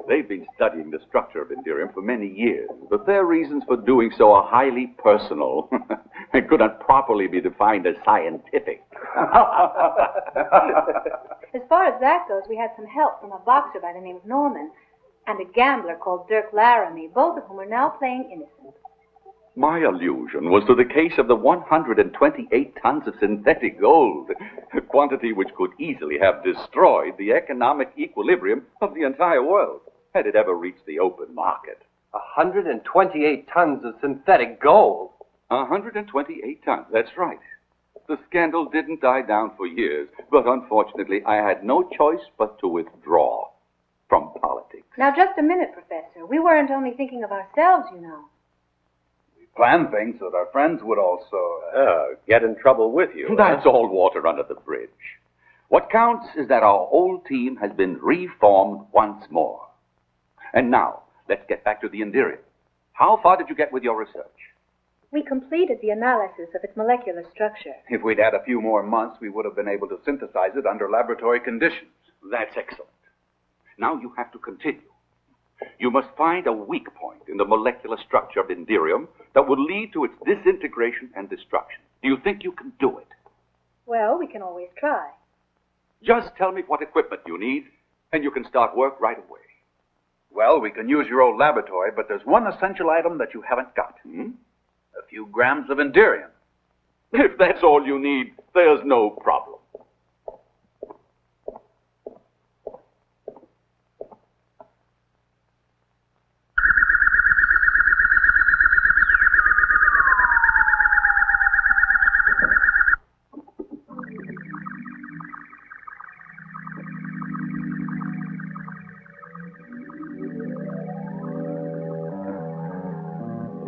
They've been studying the structure of Indirium for many years, but their reasons for doing so are highly personal and could not properly be defined as scientific. As far as that goes, we had some help from a boxer by the name of Norman and a gambler called Dirk Laramie, both of whom are now playing innocent. My allusion was to the case of the 128 tons of synthetic gold, a quantity which could easily have destroyed the economic equilibrium of the entire world, had it ever reached the open market. 128 tons of synthetic gold? 128 tons, that's right. The scandal didn't die down for years, but unfortunately I had no choice but to withdraw from politics. Now, just a minute, Professor. We weren't only thinking of ourselves, you know. Plan things so that our friends would also get in trouble with you. That's all water under the bridge. What counts is that our whole team has been reformed once more. And now, let's get back to the Indirium. How far did you get with your research? We completed the analysis of its molecular structure. If we'd had a few more months, we would have been able to synthesize it under laboratory conditions. That's excellent. Now you have to continue. You must find a weak point in the molecular structure of Indirium that will lead to its disintegration and destruction. Do you think you can do it? Well, we can always try. Just tell me what equipment you need, and you can start work right away. Well, we can use your old laboratory, but there's one essential item that you haven't got. A few grams of Indirium. If that's all you need, there's no problem.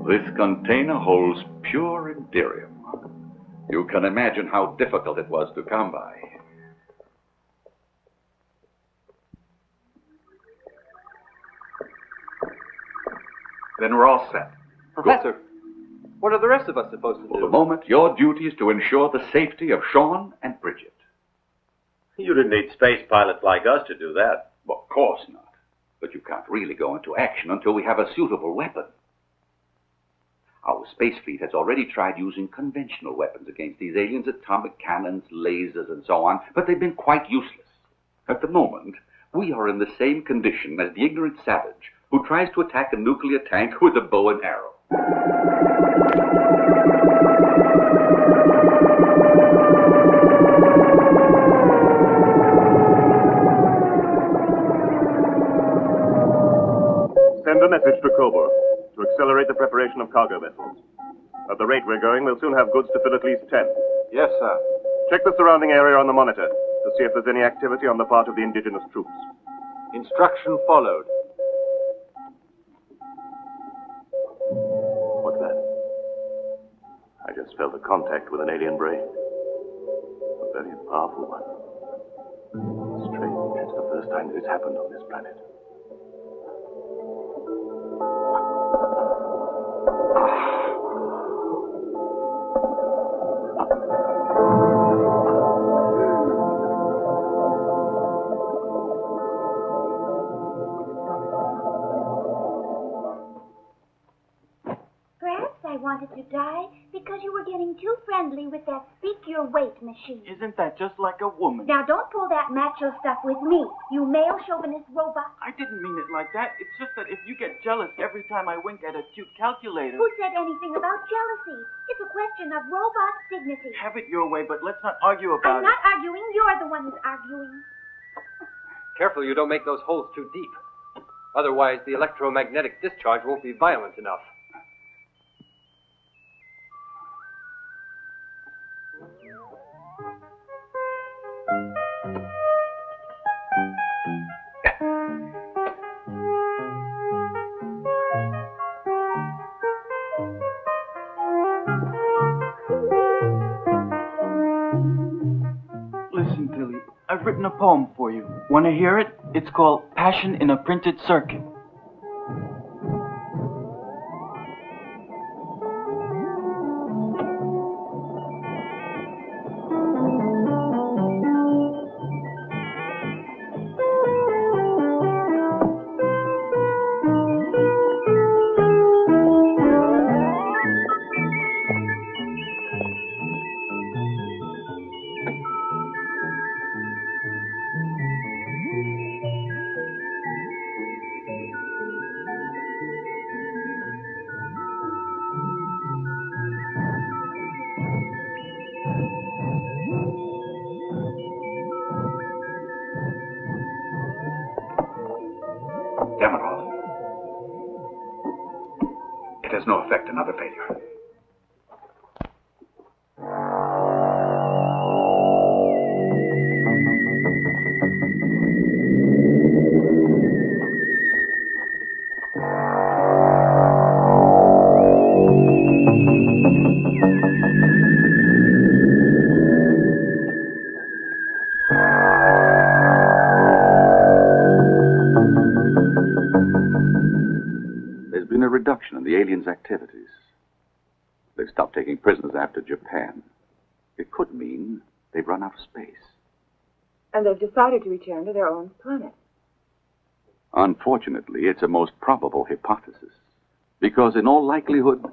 This container holds pure Indirium. You can imagine how difficult it was to come by. Then we're all set. Professor, what are the rest of us supposed to do? For the moment, your duty is to ensure the safety of Sean and Bridget. You didn't need space pilots like us to do that. Well, of course not. But you can't really go into action until we have a suitable weapon. Our space fleet has already tried using conventional weapons against these aliens, atomic cannons, lasers, and so on, but they've been quite useless. At the moment, we are in the same condition as the ignorant savage who tries to attack a nuclear tank with a bow and arrow. Send a message to Coburg to accelerate the preparation of cargo vessels. At the rate we're going, we'll soon have goods to fill at least 10. Yes, sir. Check the surrounding area on the monitor to see if there's any activity on the part of the indigenous troops. Instruction followed. What's that? I just felt a contact with an alien brain. A very powerful one. Strange. It's the first time that it's happened on this planet. I wanted to die because you were getting too friendly with that speak your weight machine. Isn't that just like a woman? Now don't pull that macho stuff with me, you male chauvinist robot. I didn't mean it like that. It's just that if you get jealous every time I wink at a cute calculator... Who said anything about jealousy? It's a question of robot dignity. Have it your way, but let's not argue about I'm not arguing. You're the one who's arguing. Careful you don't make those holes too deep. Otherwise, the electromagnetic discharge won't be violent enough. Listen, Tilly, I've written a poem for you. Want to hear it? It's called Passion in a Printed Circuit. Damn it all. It has no effect. Another failure. There's been a reduction in the aliens' activities. They've stopped taking prisoners after Japan. It could mean they've run out of space. And they've decided to return to their own planet. Unfortunately, it's a most probable hypothesis. Because in all likelihood,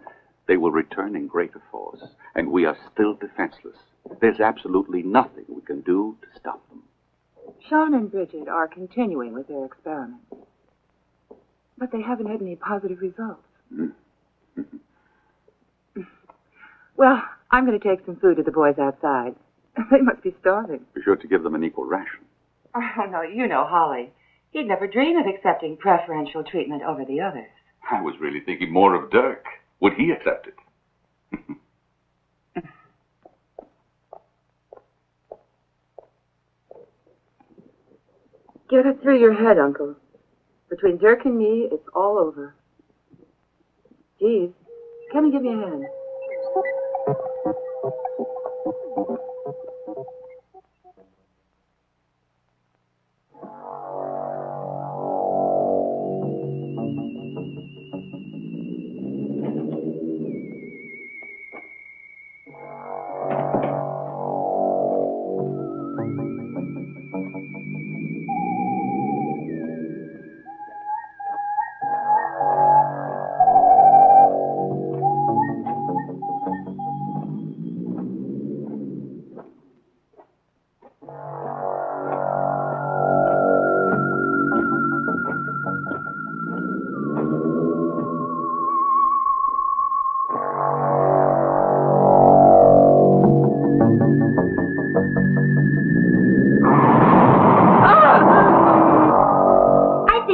they will return in greater force. And we are still defenseless. There's absolutely nothing we can do to stop them. Sean and Bridget are continuing with their experiments. But they haven't had any positive results. Well, I'm going to take some food to the boys outside. They must be starving. Be sure to give them an equal ration. Oh, no, you know Holly. He'd never dream of accepting preferential treatment over the others. I was really thinking more of Dirk. Would he accept it? Get it through your head, Uncle. Between Dirk and me, it's all over. Jeeves, come and give me a hand.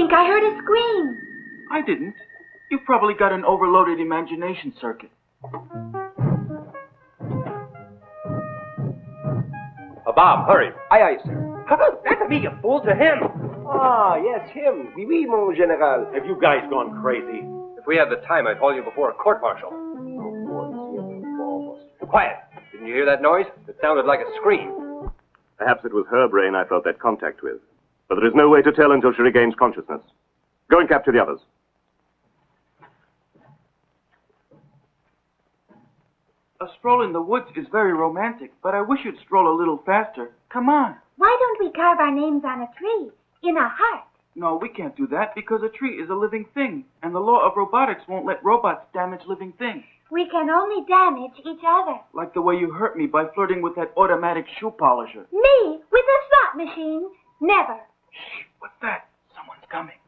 think I heard a scream. I didn't. You probably got an overloaded imagination circuit. Bob, hurry. Aye, aye, sir. Not to me, you fool, to him. Ah, yes, him. Oui, oui, mon général. Have you guys gone crazy? If we had the time, I'd haul you before a court-martial. Quiet. Didn't you hear that noise? It sounded like a scream. Perhaps it was her brain I felt that contact with. But there is no way to tell until she regains consciousness. Go and capture the others. A stroll in the woods is very romantic, but I wish you'd stroll a little faster. Come on. Why don't we carve our names on a tree? In a heart? No, we can't do that because a tree is a living thing, and the law of robotics won't let robots damage living things. We can only damage each other. Like the way you hurt me by flirting with that automatic shoe polisher. Me? With a slot machine? Never. Shh, what's that? Someone's coming.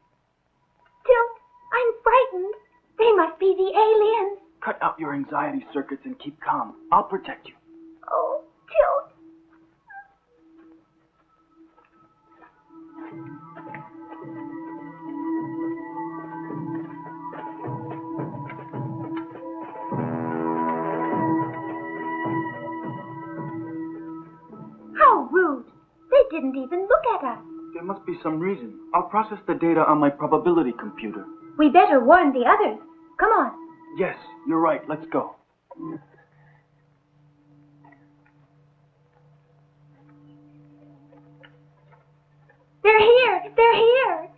Tilt, I'm frightened. They must be the aliens. Cut out your anxiety circuits and keep calm. I'll protect you. Oh, Tilt. How rude. They didn't even look at us. There must be some reason. I'll process the data on my probability computer. We better warn the others. Come on. Yes, you're right. Let's go. They're here. They're here.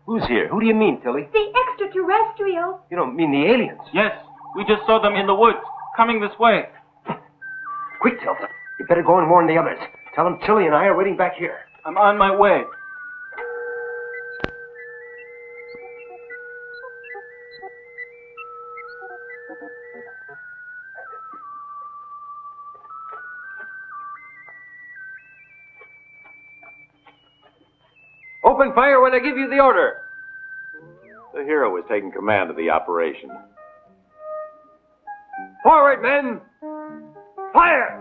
Who's here? Who do you mean, Tilly? The extraterrestrials. You don't mean the aliens? Yes, we just saw them in the woods, coming this way. Quick, Tilda. You better go and warn the others. Tell them Tilly and I are waiting back here. I'm on my way. Open fire when I give you the order. The hero is taking command of the operation. Forward, men! Fire!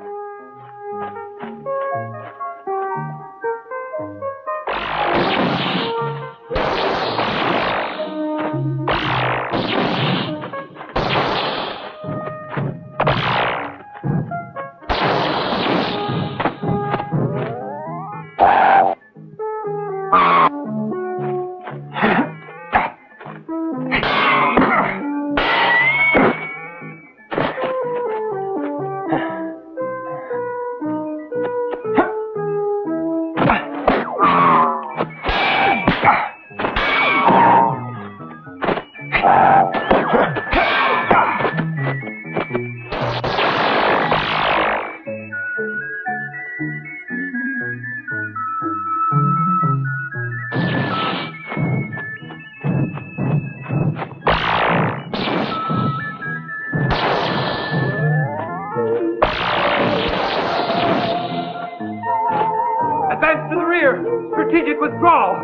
Advance to the rear! Strategic withdrawal!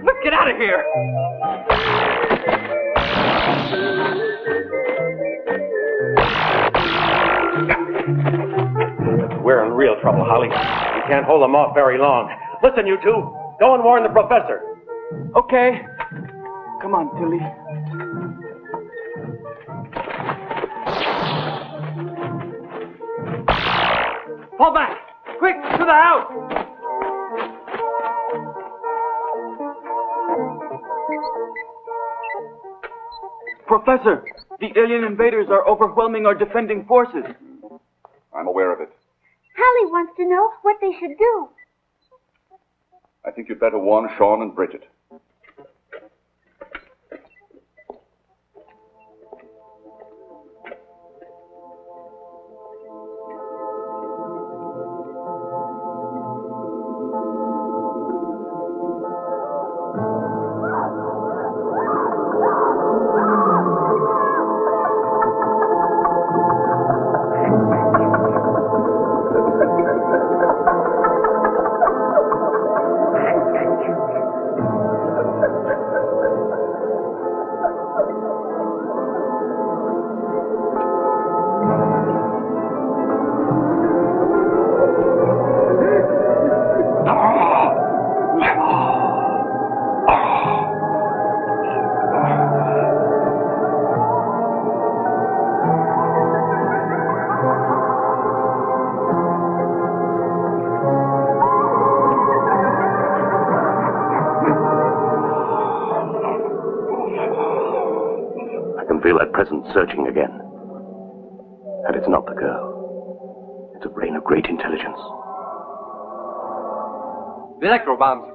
Let's get out of here! We're in real trouble, Holly. We can't hold them off very long. Listen, you two. Go and warn the professor. Okay. Come on, Tilly. Fall back! Quick, to the house! Professor, the alien invaders are overwhelming our defending forces. I'm aware of it. Hallie wants to know what they should do. I think you'd better warn Sean and Bridget. feel that presence surging again. And it's not the girl. It's a brain of great intelligence. The electro bombs.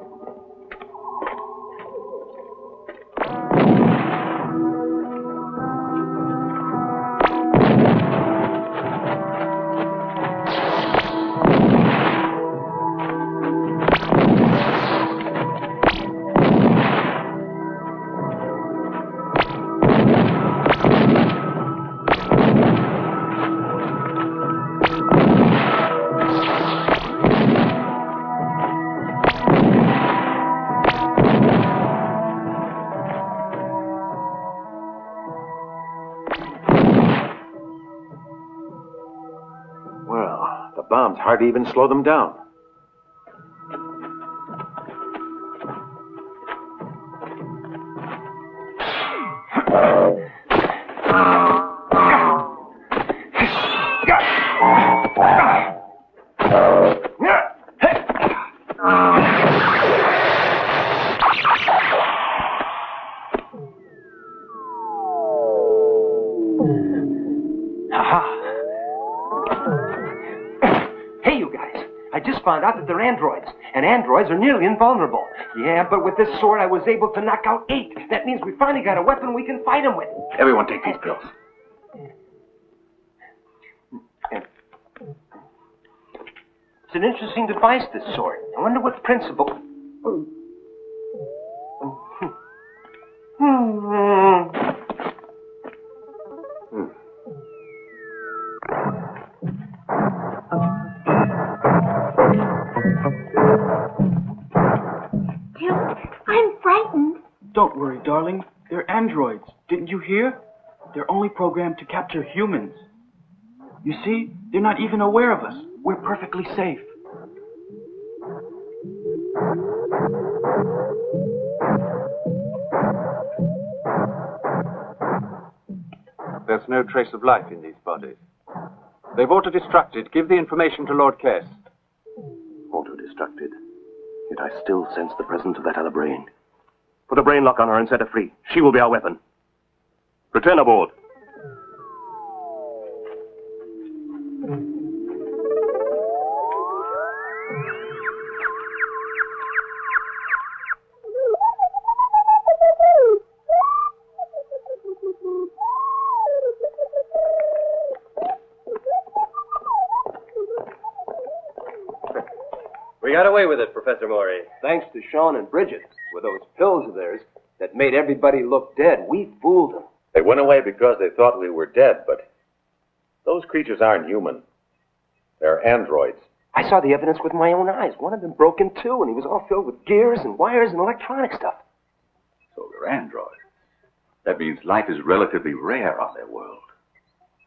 Bombs hardly even slow them down. Found out that they're androids, and androids are nearly invulnerable. Yeah, but with this sword I was able to knock out 8. That means we finally got a weapon we can fight them with. Everyone take these pills. It's an interesting device, this sword. I wonder what principle... Don't worry, darling. They're androids. Didn't you hear? They're only programmed to capture humans. You see, they're not even aware of us. We're perfectly safe. There's no trace of life in these bodies. They've auto-destructed. Give the information to Lord Kest. Auto-destructed. Yet I still sense the presence of that other brain. Put a brain lock on her and set her free. She will be our weapon. Return aboard. We got away with it, Professor Morey. Thanks to Sean and Bridget. With those pills of theirs that made everybody look dead, we fooled them. They went away because they thought we were dead, but those creatures aren't human. They're androids. I saw the evidence with my own eyes. One of them broke in two, and he was all filled with gears and wires and electronic stuff. So they're androids. That means life is relatively rare on their world.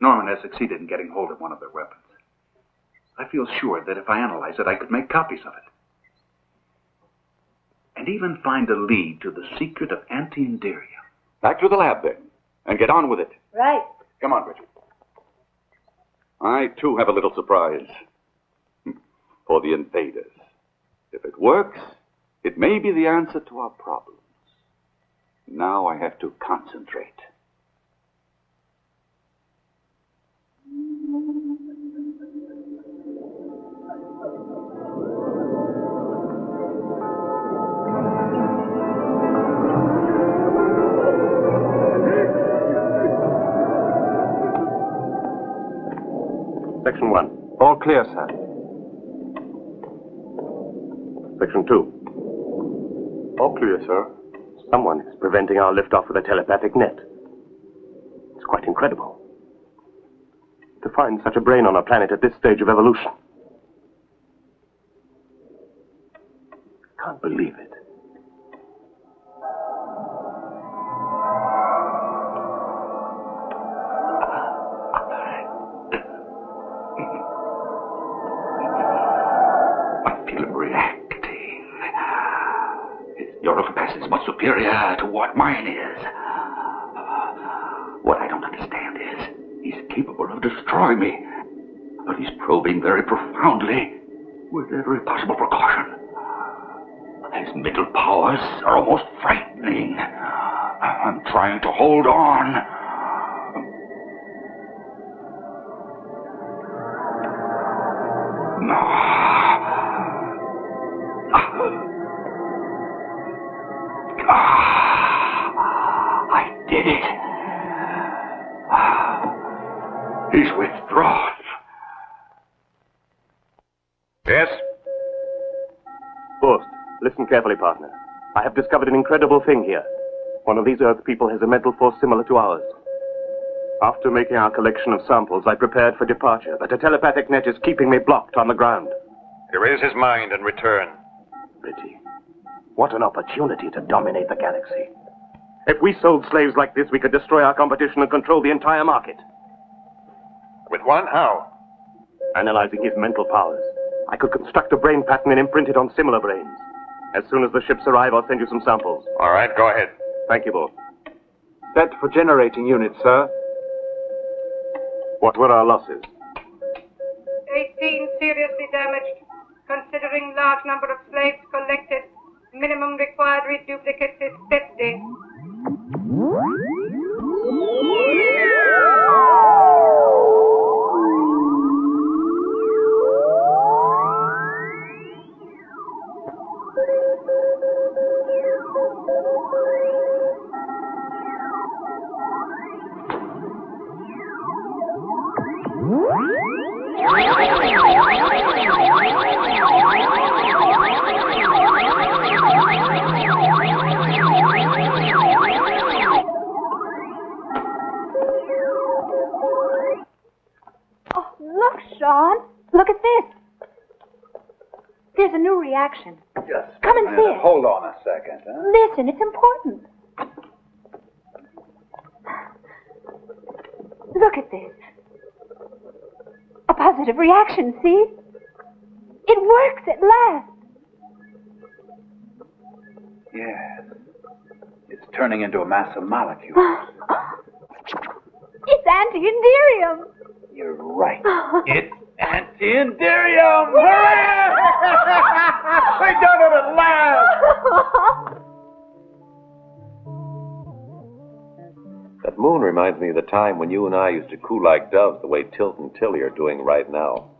Norman has succeeded in getting hold of one of their weapons. I feel sure that if I analyze it, I could make copies of it. And even find a lead to the secret of anti-Inderia. Back to the lab, then, and get on with it. Right. Come on, Bridget. I, too, have a little surprise. For the invaders. If it works, it may be the answer to our problems. Now I have to concentrate. Section 1. All clear, sir. Section 2. All clear, sir. Someone is preventing our liftoff with a telepathic net. It's quite incredible. To find such a brain on a planet at this stage of evolution. Can't believe it. Your capacity is much superior to what mine is. What I don't understand is he's capable of destroying me, but he's probing very profoundly with every possible precaution. His mental powers are almost frightening. I'm trying to hold on, Drawn. Yes? Forst, listen carefully, partner. I have discovered an incredible thing here. One of these Earth people has a mental force similar to ours. After making our collection of samples, I prepared for departure, but a telepathic net is keeping me blocked on the ground. Erase his mind and return. Pity. What an opportunity to dominate the galaxy. If we sold slaves like this, we could destroy our competition and control the entire market. With one? How? Analyzing his mental powers, I could construct a brain pattern and imprint it on similar brains. As soon as the ships arrive, I'll send you some samples. All right, go ahead. Thank you, both. Set for generating units, sir. What were our losses? 18 seriously damaged. Considering large number of slaves collected, minimum required reduplicates is 50. Oh, look, Sean. Look at this. There's a new reaction. Just Come and see it. Hold on a second, huh? Listen, it's important. Look at this. A positive reaction, see? It works at last. Yes. It's turning into a mass of molecules. It's anti-inderium. You're right. It's anti-inderium! Hooray! We done it at last! That moon reminds me of the time when you and I used to coo like doves the way Tilt and Tilly are doing right now.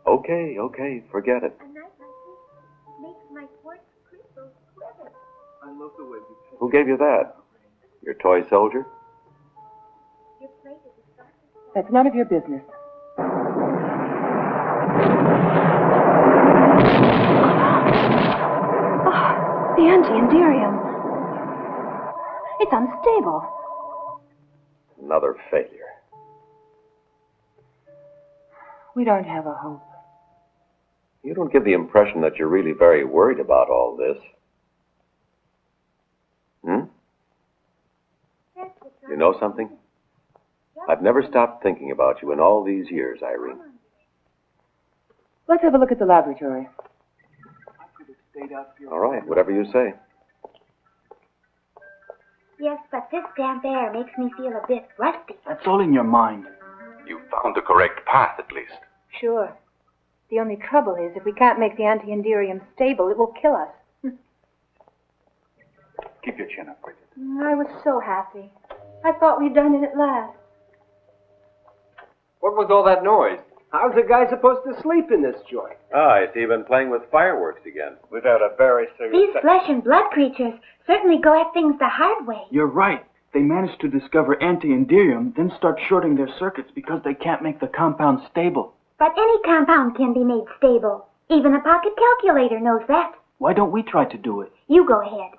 Okay, forget it. A night like this makes my quartz crystals quiver. I love the way you... Who gave you that? Your toy soldier? Your plate is as soft as... That's none of your business. Oh, the anti-inderium. It's unstable. Another failure. We don't have a hope. You don't give the impression that you're really very worried about all this. You know something? I've never stopped thinking about you in all these years, Irene. Let's have a look at the laboratory. All right, whatever you say. Yes, but this damp air makes me feel a bit rusty. That's all in your mind. You found the correct path, at least. Sure. The only trouble is, if we can't make the anti-inderium stable, it will kill us. Keep your chin up, Bridget. I was so happy. I thought we'd done it at last. What was all that noise? How's a guy supposed to sleep in this joint? I see you've been playing with fireworks again. We've had a very serious... These flesh and blood creatures certainly go at things the hard way. You're right. They managed to discover anti-inderium, then start shorting their circuits because they can't make the compound stable. But any compound can be made stable. Even a pocket calculator knows that. Why don't we try to do it? You go ahead.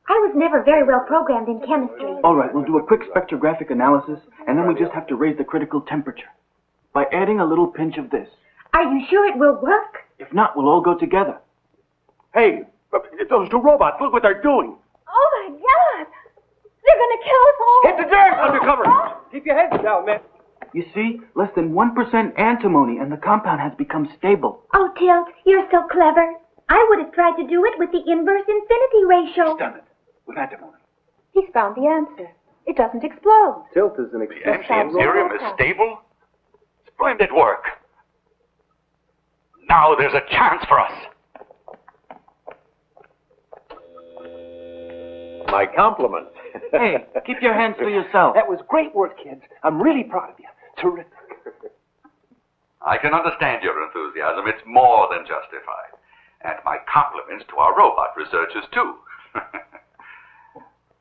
I was never very well programmed in chemistry. All right, we'll do a quick spectrographic analysis, and then we just have to raise the critical temperature by adding a little pinch of this. Are you sure it will work? If not, we'll all go together. Hey, those two robots, look what they're doing. Oh, my God! They're going to kill us all! Hit the dirt! Undercover! Keep your heads down, man. You see, less than 1% antimony, and the compound has become stable. Oh, Tilt, you're so clever. I would have tried to do it with the inverse infinity ratio. He's done it. With antimony. He's found the answer. It doesn't explode. Tilt is an The anti-inderium is stable? Splendid work. Now there's a chance for us. My compliments. Hey, keep your hands to yourself. That was great work, kids. I'm really proud of you. Terrific. I can understand your enthusiasm. It's more than justified. And my compliments to our robot researchers, too.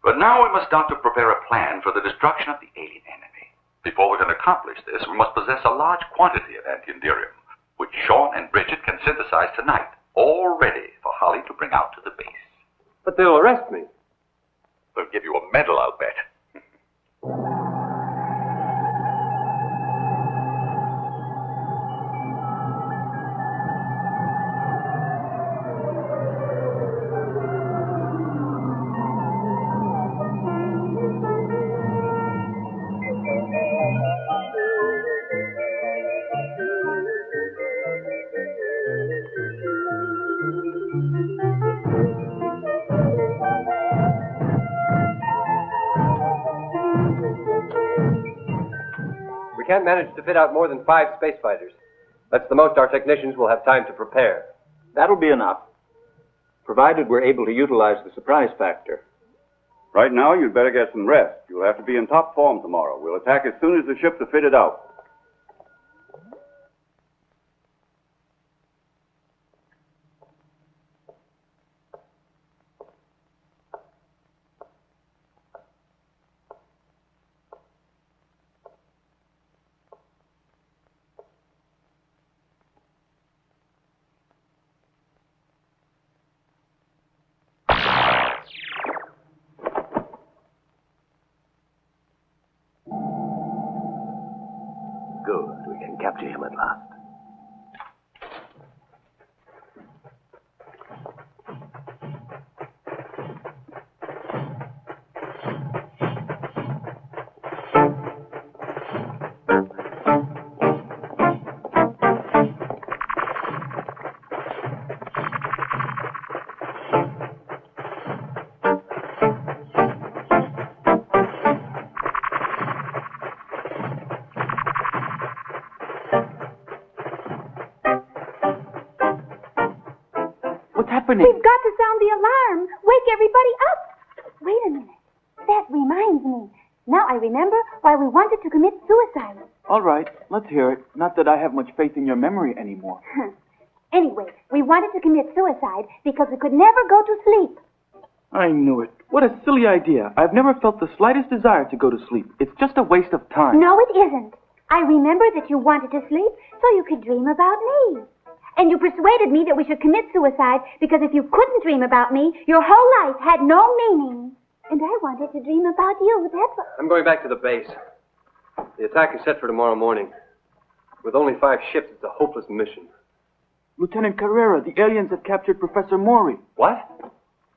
But now we must start to prepare a plan for the destruction of the alien enemy. Before we can accomplish this, we must possess a large quantity of anti-inderium, which Sean and Bridget can synthesize tonight, all ready for Holly to bring out to the base. But they'll arrest me. They'll give you a medal, I'll bet. We can't manage to fit out more than 5 space fighters. That's the most our technicians will have time to prepare. That'll be enough, provided we're able to utilize the surprise factor. Right now, you'd better get some rest. You'll have to be in top form tomorrow. We'll attack as soon as the ships are fitted out. Good. We can capture him at last. Happening? We've got to sound the alarm. Wake everybody up. Wait a minute. That reminds me. Now I remember why we wanted to commit suicide. All right, let's hear it. Not that I have much faith in your memory anymore. Anyway, we wanted to commit suicide because we could never go to sleep. I knew it. What a silly idea. I've never felt the slightest desire to go to sleep. It's just a waste of time. No, it isn't. I remember that you wanted to sleep so you could dream about me. And you persuaded me that we should commit suicide because if you couldn't dream about me, your whole life had no meaning. And I wanted to dream about you, that's what... I'm going back to the base. The attack is set for tomorrow morning. With only 5 ships, it's a hopeless mission. Lieutenant Carrera, the aliens have captured Professor Maury. What?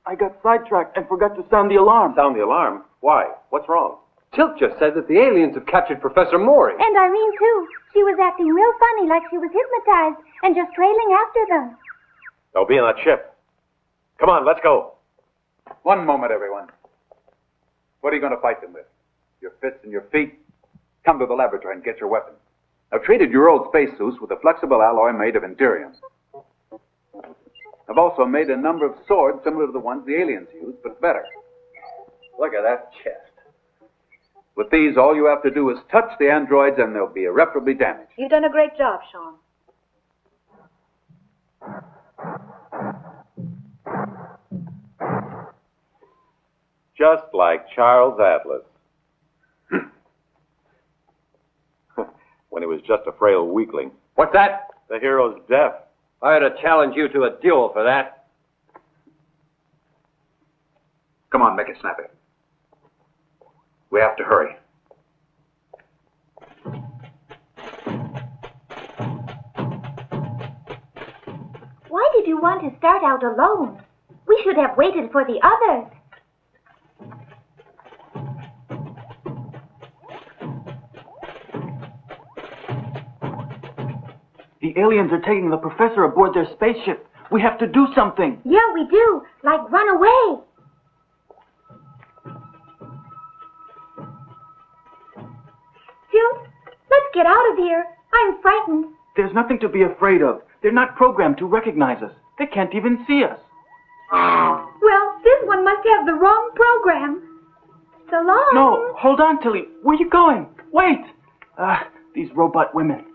I got sidetracked and forgot to sound the alarm. Sound the alarm? Why? What's wrong? Tilt just said that the aliens have captured Professor Maury. And Irene, too. She was acting real funny, like she was hypnotized, and just trailing after them. They'll be in that ship. Come on, let's go. One moment, everyone. What are you going to fight them with? Your fists and your feet? Come to the laboratory and get your weapons. I've treated your old spacesuits with a flexible alloy made of Endurium. I've also made a number of swords similar to the ones the aliens use, but better. Look at that chest. With these, all you have to do is touch the androids and they'll be irreparably damaged. You've done a great job, Sean. Just like Charles Atlas. When he was just a frail weakling. What's that? The hero's death. I ought to challenge you to a duel for that. Come on, make it snappy. We have to hurry. Why did you want to start out alone? We should have waited for the others. The aliens are taking the professor aboard their spaceship. We have to do something. Yeah, we do. Like run away. Tilt, let's get out of here. I'm frightened. There's nothing to be afraid of. They're not programmed to recognize us. They can't even see us. Well, this one must have the wrong program. So long. No, hold on, Tilly. Where are you going? Wait. These robot women.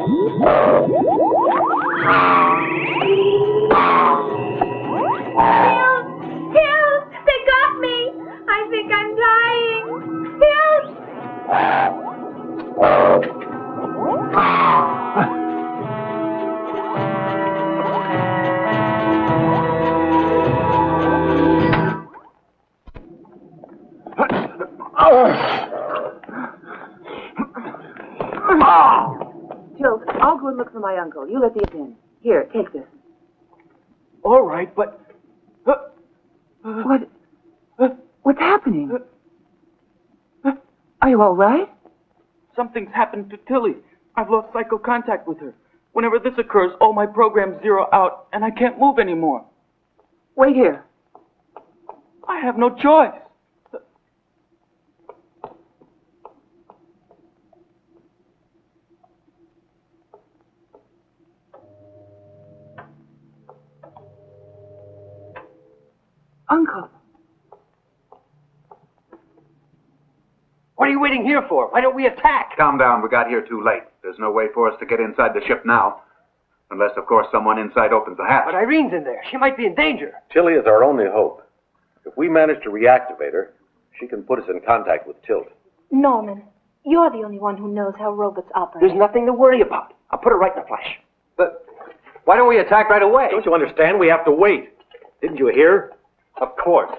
Help! They got me! I think I'm dying! Help! Jill, I'll go and look for my uncle. You let these in. Here, take this. All right, but... What's happening? Are you all right? Something's happened to Tilly. I've lost psycho contact with her. Whenever this occurs, all my programs zero out, and I can't move anymore. Wait here. I have no choice. Uncle. What are you waiting here for? Why don't we attack? Calm down. We got here too late. There's no way for us to get inside the ship now. Unless, of course, someone inside opens the hatch. But Irene's in there. She might be in danger. Tilly is our only hope. If we manage to reactivate her, she can put us in contact with Tilt. Norman, you're the only one who knows how robots operate. There's nothing to worry about. I'll put her right in the flesh. But why don't we attack right away? Don't you understand? We have to wait. Didn't you hear? Of course.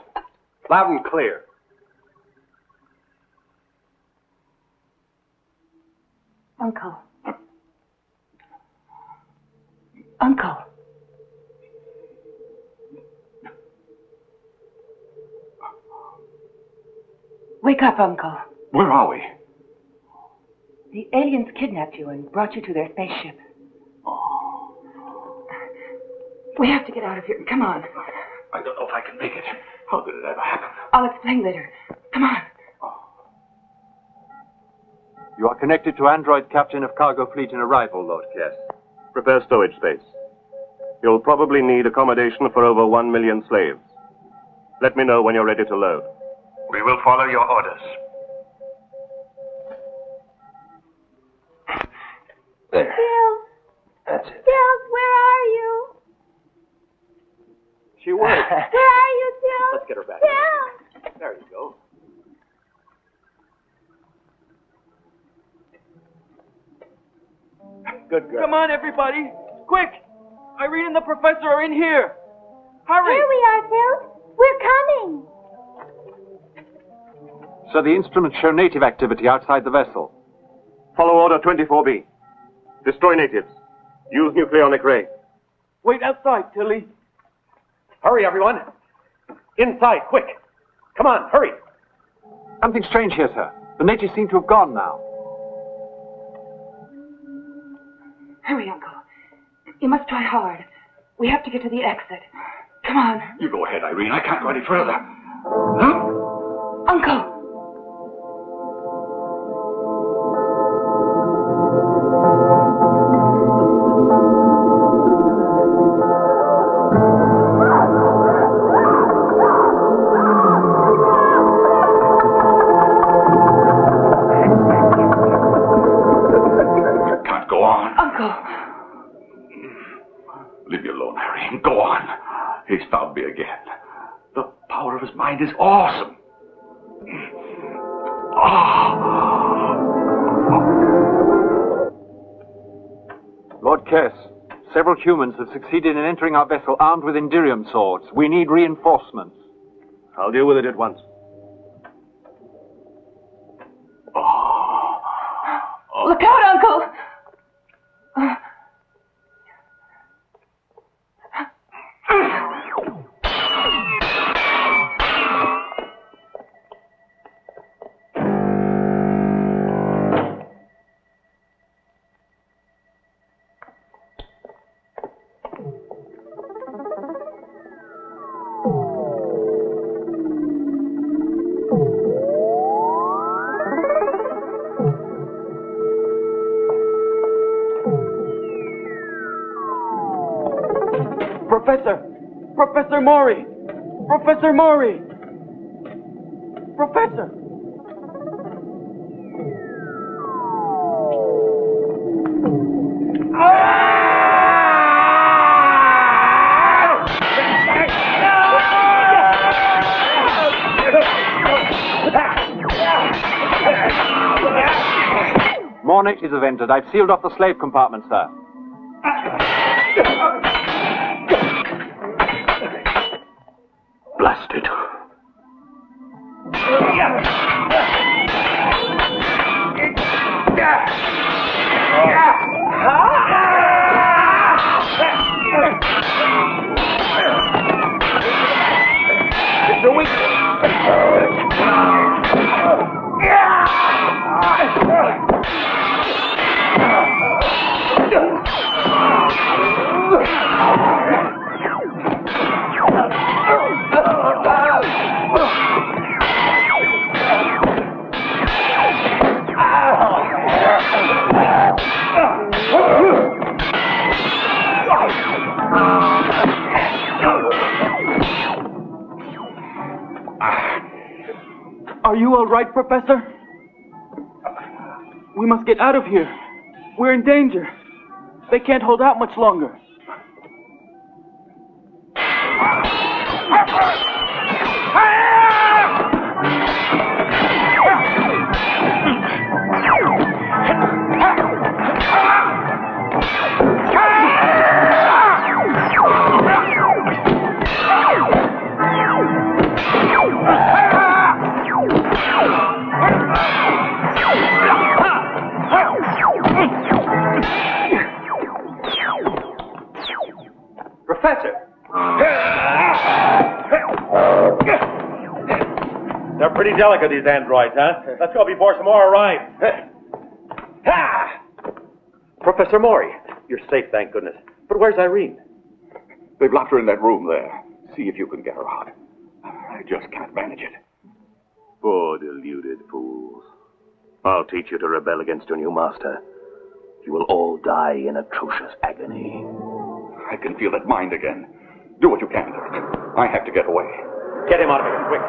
Loud and clear. Uncle. Uncle. Wake up, Uncle. Where are we? The aliens kidnapped you and brought you to their spaceship. We have to get out of here. Come on. I don't know if I can make it. How did it ever happen? I'll explain later. Come on. You are connected to android captain of cargo fleet in arrival, Lord Kess. Prepare stowage space. You'll probably need accommodation for over 1 million slaves. Let me know when you're ready to load. We will follow your orders. There. Jill! That's it. Jill, where are you? She works. Where are you, Jill? Let's get her back. Jill! There you go. Good girl. Come on, everybody. Quick! Irene and the professor are in here. Hurry! Here we are, Jill. We're coming. So the instruments show native activity outside the vessel. Follow order 24B. Destroy natives. Use nucleonic ray. Wait outside, Tilly. Hurry, everyone. Inside, quick. Come on, hurry. Something strange here, sir. The natives seem to have gone now. Hurry, Uncle. You must try hard. We have to get to the exit. Come on. You go ahead, Irene. I can't go any further. Uncle! Can't go on. Uncle! Leave me alone, Harry. Go on. He's found me again. The power of his mind is awesome. Lord Kess, several humans have succeeded in entering our vessel armed with Indirium swords. We need reinforcements. I'll deal with it at once. Look out, Uncle! Professor Maury! Professor Maury! Professor! more natives have entered. I've sealed off the slave compartment, sir. Blast it. It's a weak Are you all right, Professor? We must get out of here. We're in danger. They can't hold out much longer. Professor! They're pretty delicate, these androids, huh? Let's go before some more arrive. Professor Maury, you're safe, thank goodness. But where's Irene? They've locked her in that room there. See if you can get her out. I just can't manage it. Poor deluded fools. I'll teach you to rebel against your new master. You will all die in atrocious agony. I can feel that mind again. Do what you can, Dirk. I have to get away. Get him out of here, quick.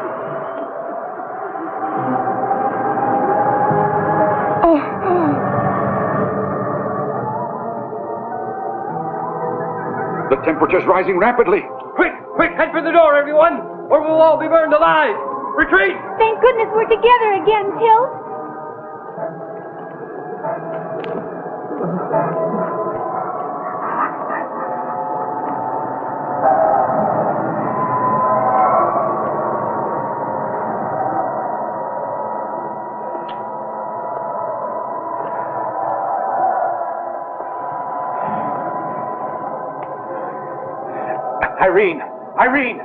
The temperature's rising rapidly. Quick, quick, head for the door, everyone, or we'll all be burned alive. Retreat! Thank goodness we're together again, Tilt. Irene! Irene!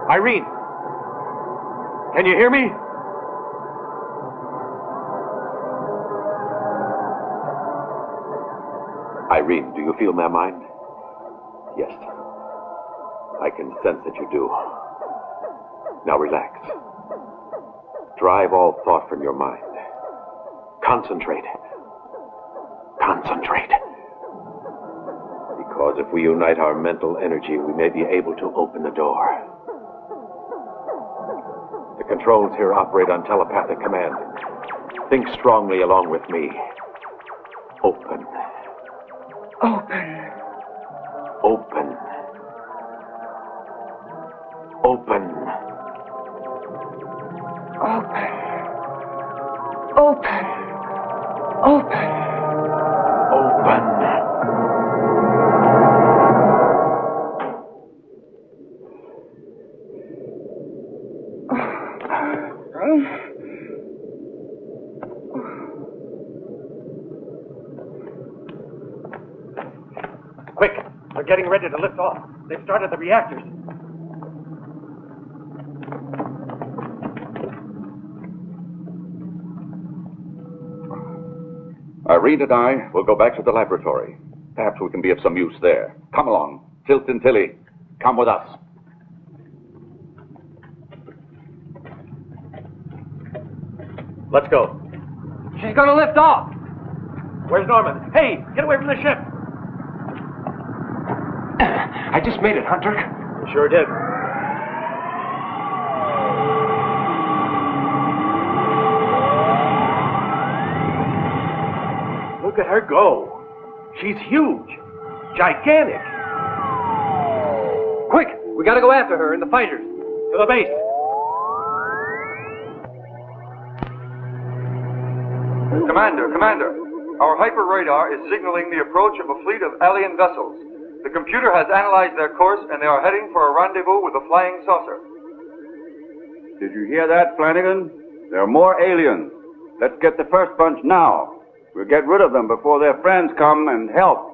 Irene! Can you hear me? Irene, do you feel my mind? Yes. I can sense that you do. Now relax. Drive all thought from your mind. Concentrate. Concentrate. Because if we unite our mental energy, we may be able to open the door. The controls here operate on telepathic command. Think strongly along with me. Open. Open. Open. Open. Open. Open. Open. Open. Quick, they're getting ready to lift off. They've started the reactors. Irene and I will go back to the laboratory. Perhaps we can be of some use there. Come along. Tilt and Tilly, come with us. Let's go. She's gonna lift off. Where's Norman? Hey, get away from the ship. I just made it, Hunter. You sure did. Look at her go. She's huge. Gigantic. We gotta go after her and the fighters. To the base. Commander, our hyper radar is signaling the approach of a fleet of alien vessels. The computer has analyzed their course and they are heading for a rendezvous with a flying saucer. Did you hear that, Flanagan? There are more aliens. Let's get the first bunch now. We'll get rid of them before their friends come and help.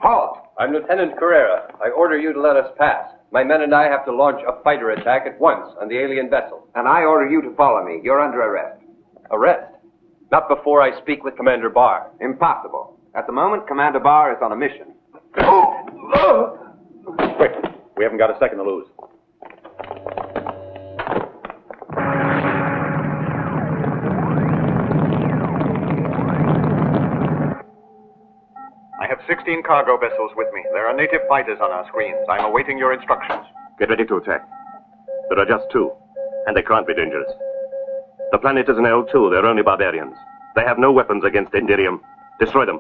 Halt! I'm Lieutenant Carrera. I order you to let us pass. My men and I have to launch a fighter attack at once on the alien vessel. And I order you to follow me. You're under arrest. Arrest? Not before I speak with Commander Barr. Impossible. At the moment, Commander Barr is on a mission. Quick, we haven't got a second to lose. I have 16 cargo vessels with me. There are native fighters on our screens. I'm awaiting your instructions. Get ready to attack. There are just 2, and they can't be dangerous. The planet is an L2. They're only barbarians. They have no weapons against Indirium. Destroy them.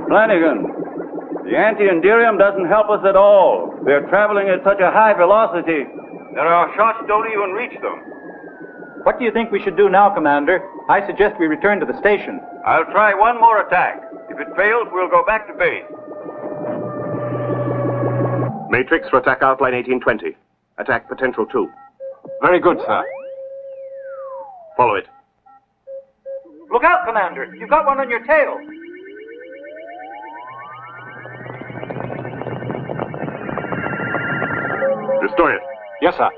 Flanagan, the anti-Indirium doesn't help us at all. They're traveling at such a high velocity. There are shots don't even reach them. What do you think we should do now, Commander? I suggest we return to the station. I'll try one more attack. If it fails, we'll go back to base. Matrix for attack outline 1820. Attack potential 2. Very good, sir. Follow it. Look out, Commander. You've got one on your tail. Destroy it. Yes, sir.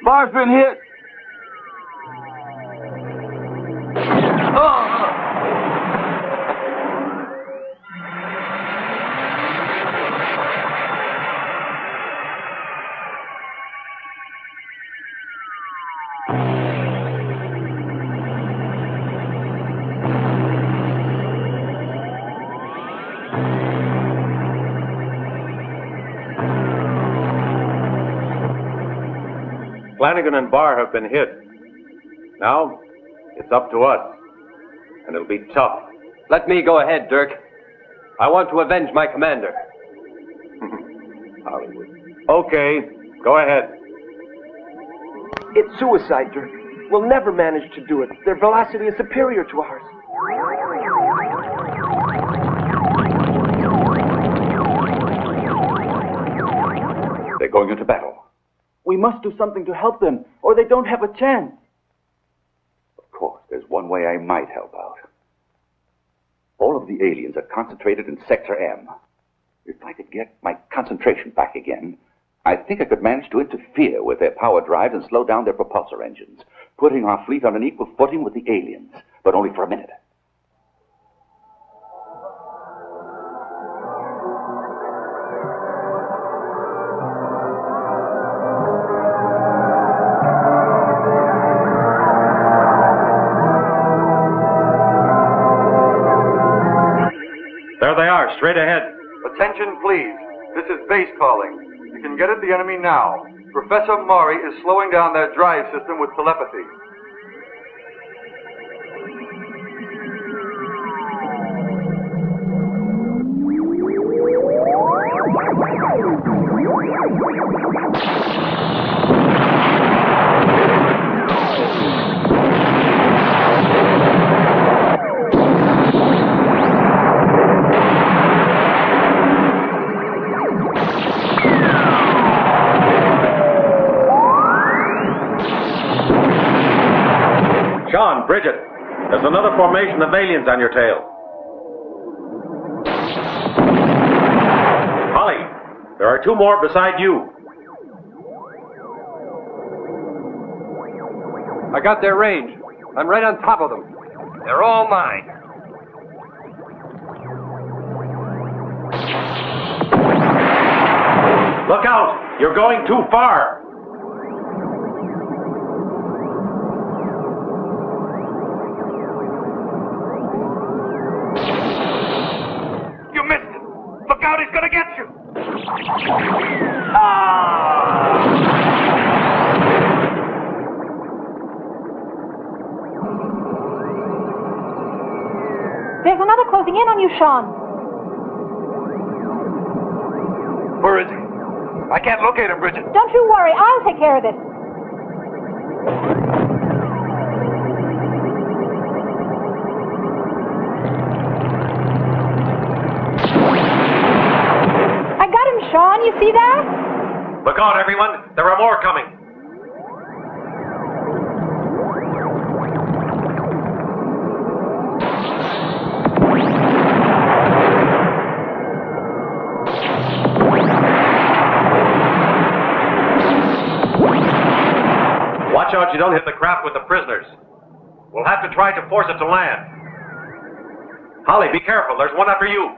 Bar's been hit. Flanagan and Barr have been hit. Now, it's up to us. And it'll be tough. Let me go ahead, Dirk. I want to avenge my commander. Hollywood. Okay, go ahead. It's suicide, Dirk. We'll never manage to do it. Their velocity is superior to ours. They're going into battle. We must do something to help them, or they don't have a chance. Of course, there's one way I might help out. All of the aliens are concentrated in Sector M. If I could get my concentration back again, I think I could manage to interfere with their power drives and slow down their propulsor engines, putting our fleet on an equal footing with the aliens, but only for a minute. There they are, straight ahead. Attention, please. This is base calling. You can get at the enemy now. Professor Maury is slowing down their drive system with telepathy. John, Bridget, there's another formation of aliens on your tail. Holly, there are 2 more beside you. I got their range. I'm right on top of them. They're all mine. Look out! You're going too far! You missed it! Look out, he's gonna get you! There's another closing in on you, Sean. Where is he? I can't locate him, Bridget. Don't you worry. I'll take care of it. I got him, Sean. You see that? Look out, everyone. There are more coming. Watch out you don't hit the craft with the prisoners. We'll have to try to force it to land. Holly, be careful. There's one after you.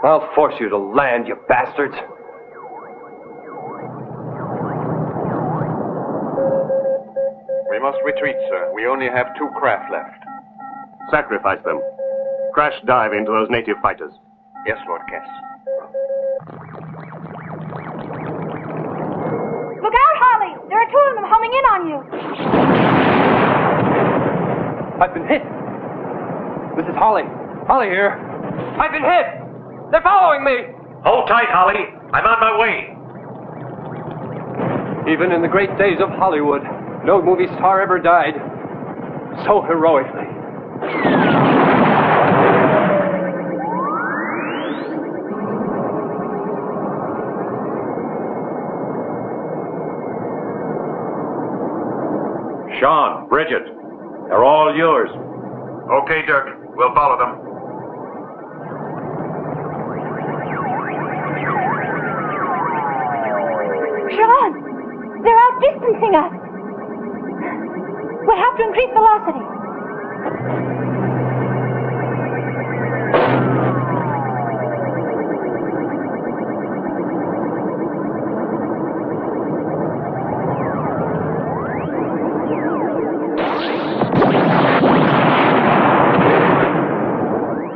I'll force you to land, you bastards. We must retreat, sir. We only have 2 craft left. Sacrifice them. Crash dive into those native fighters. Yes, Lord Cass. Look out, Holly! There are 2 of them homing in on you. I've been hit. This is Holly. Holly here. I've been hit. They're following me. Hold tight, Holly. I'm on my way. Even in the great days of Hollywood, no movie star ever died so heroically. Sean, Bridget, they're all yours. Okay, Dirk. We'll follow them. Sean! They're outdistancing us. We'll have to increase velocity.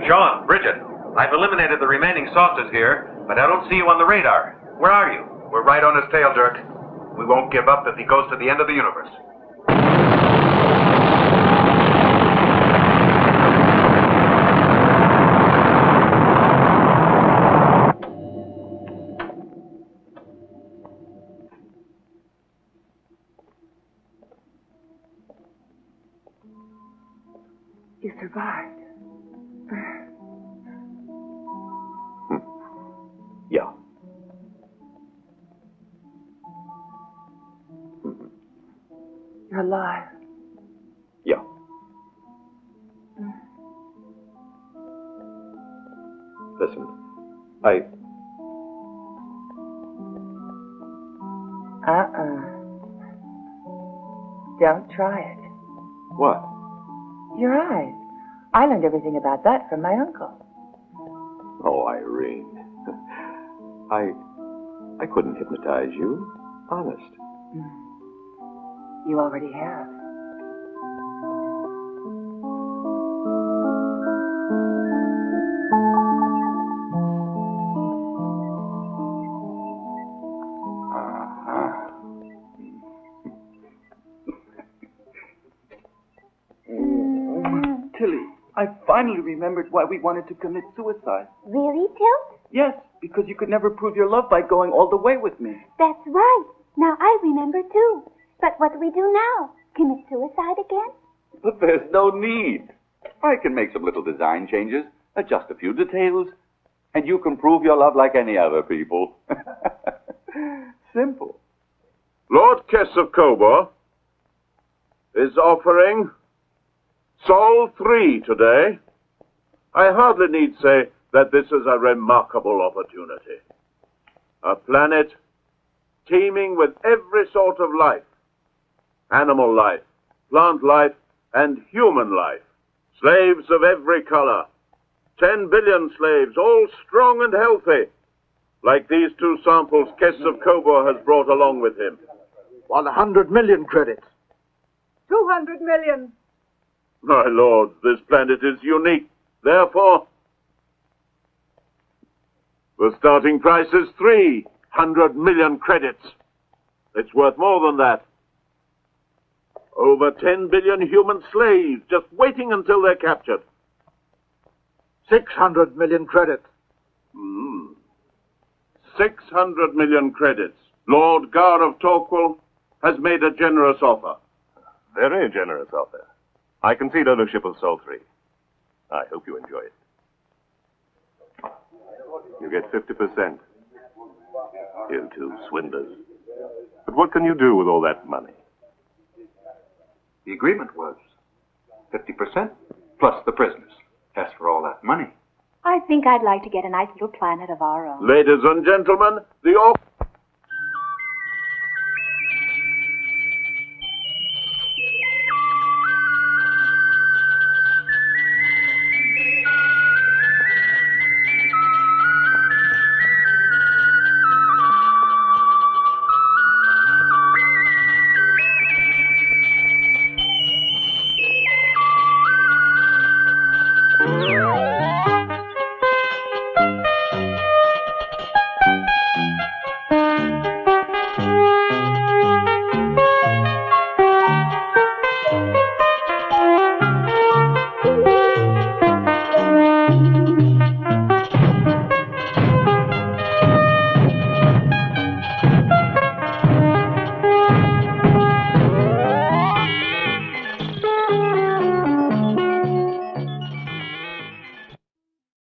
Sean, Bridget, I've eliminated the remaining saucers here, but I don't see you on the radar. Where are you? We're right on his tail, Dirk. We won't give up if he goes to the end of the universe. You survived. Yeah. You're alive. Yeah. Listen, Don't try it. What? Your eyes. I learned everything about that from my uncle. Oh, Irene. I couldn't hypnotize you. Honest. You already have. Tilly, I finally remembered why we wanted to commit suicide. Really, Tilt? Yes, because you could never prove your love by going all the way with me. That's right. Now I remember too. But what do we do now? Commit suicide again? But there's no need. I can make some little design changes, adjust a few details, and you can prove your love like any other people. Simple. Lord Kess of Cobor is offering Sol 3 today. I hardly need say that this is a remarkable opportunity. A planet teeming with every sort of life. Animal life, plant life, and human life. Slaves of every color. 10 billion slaves, all strong and healthy. Like these 2 samples Kess of Kobor has brought along with him. 100 million credits. 200 million. My lords, this planet is unique. Therefore, the starting price is 300 million credits. It's worth more than that. Over 10 billion human slaves just waiting until they're captured. 600 million credits. 600 million credits. Lord Gar of Torquil has made a generous offer. Very generous offer. I concede ownership of Sol 3. I hope you enjoy it. You get 50%. You 2 swindlers. But what can you do with all that money? The agreement was 50% plus the prisoners. As for all that money. I think I'd like to get a nice little planet of our own. Ladies and gentlemen, the offer...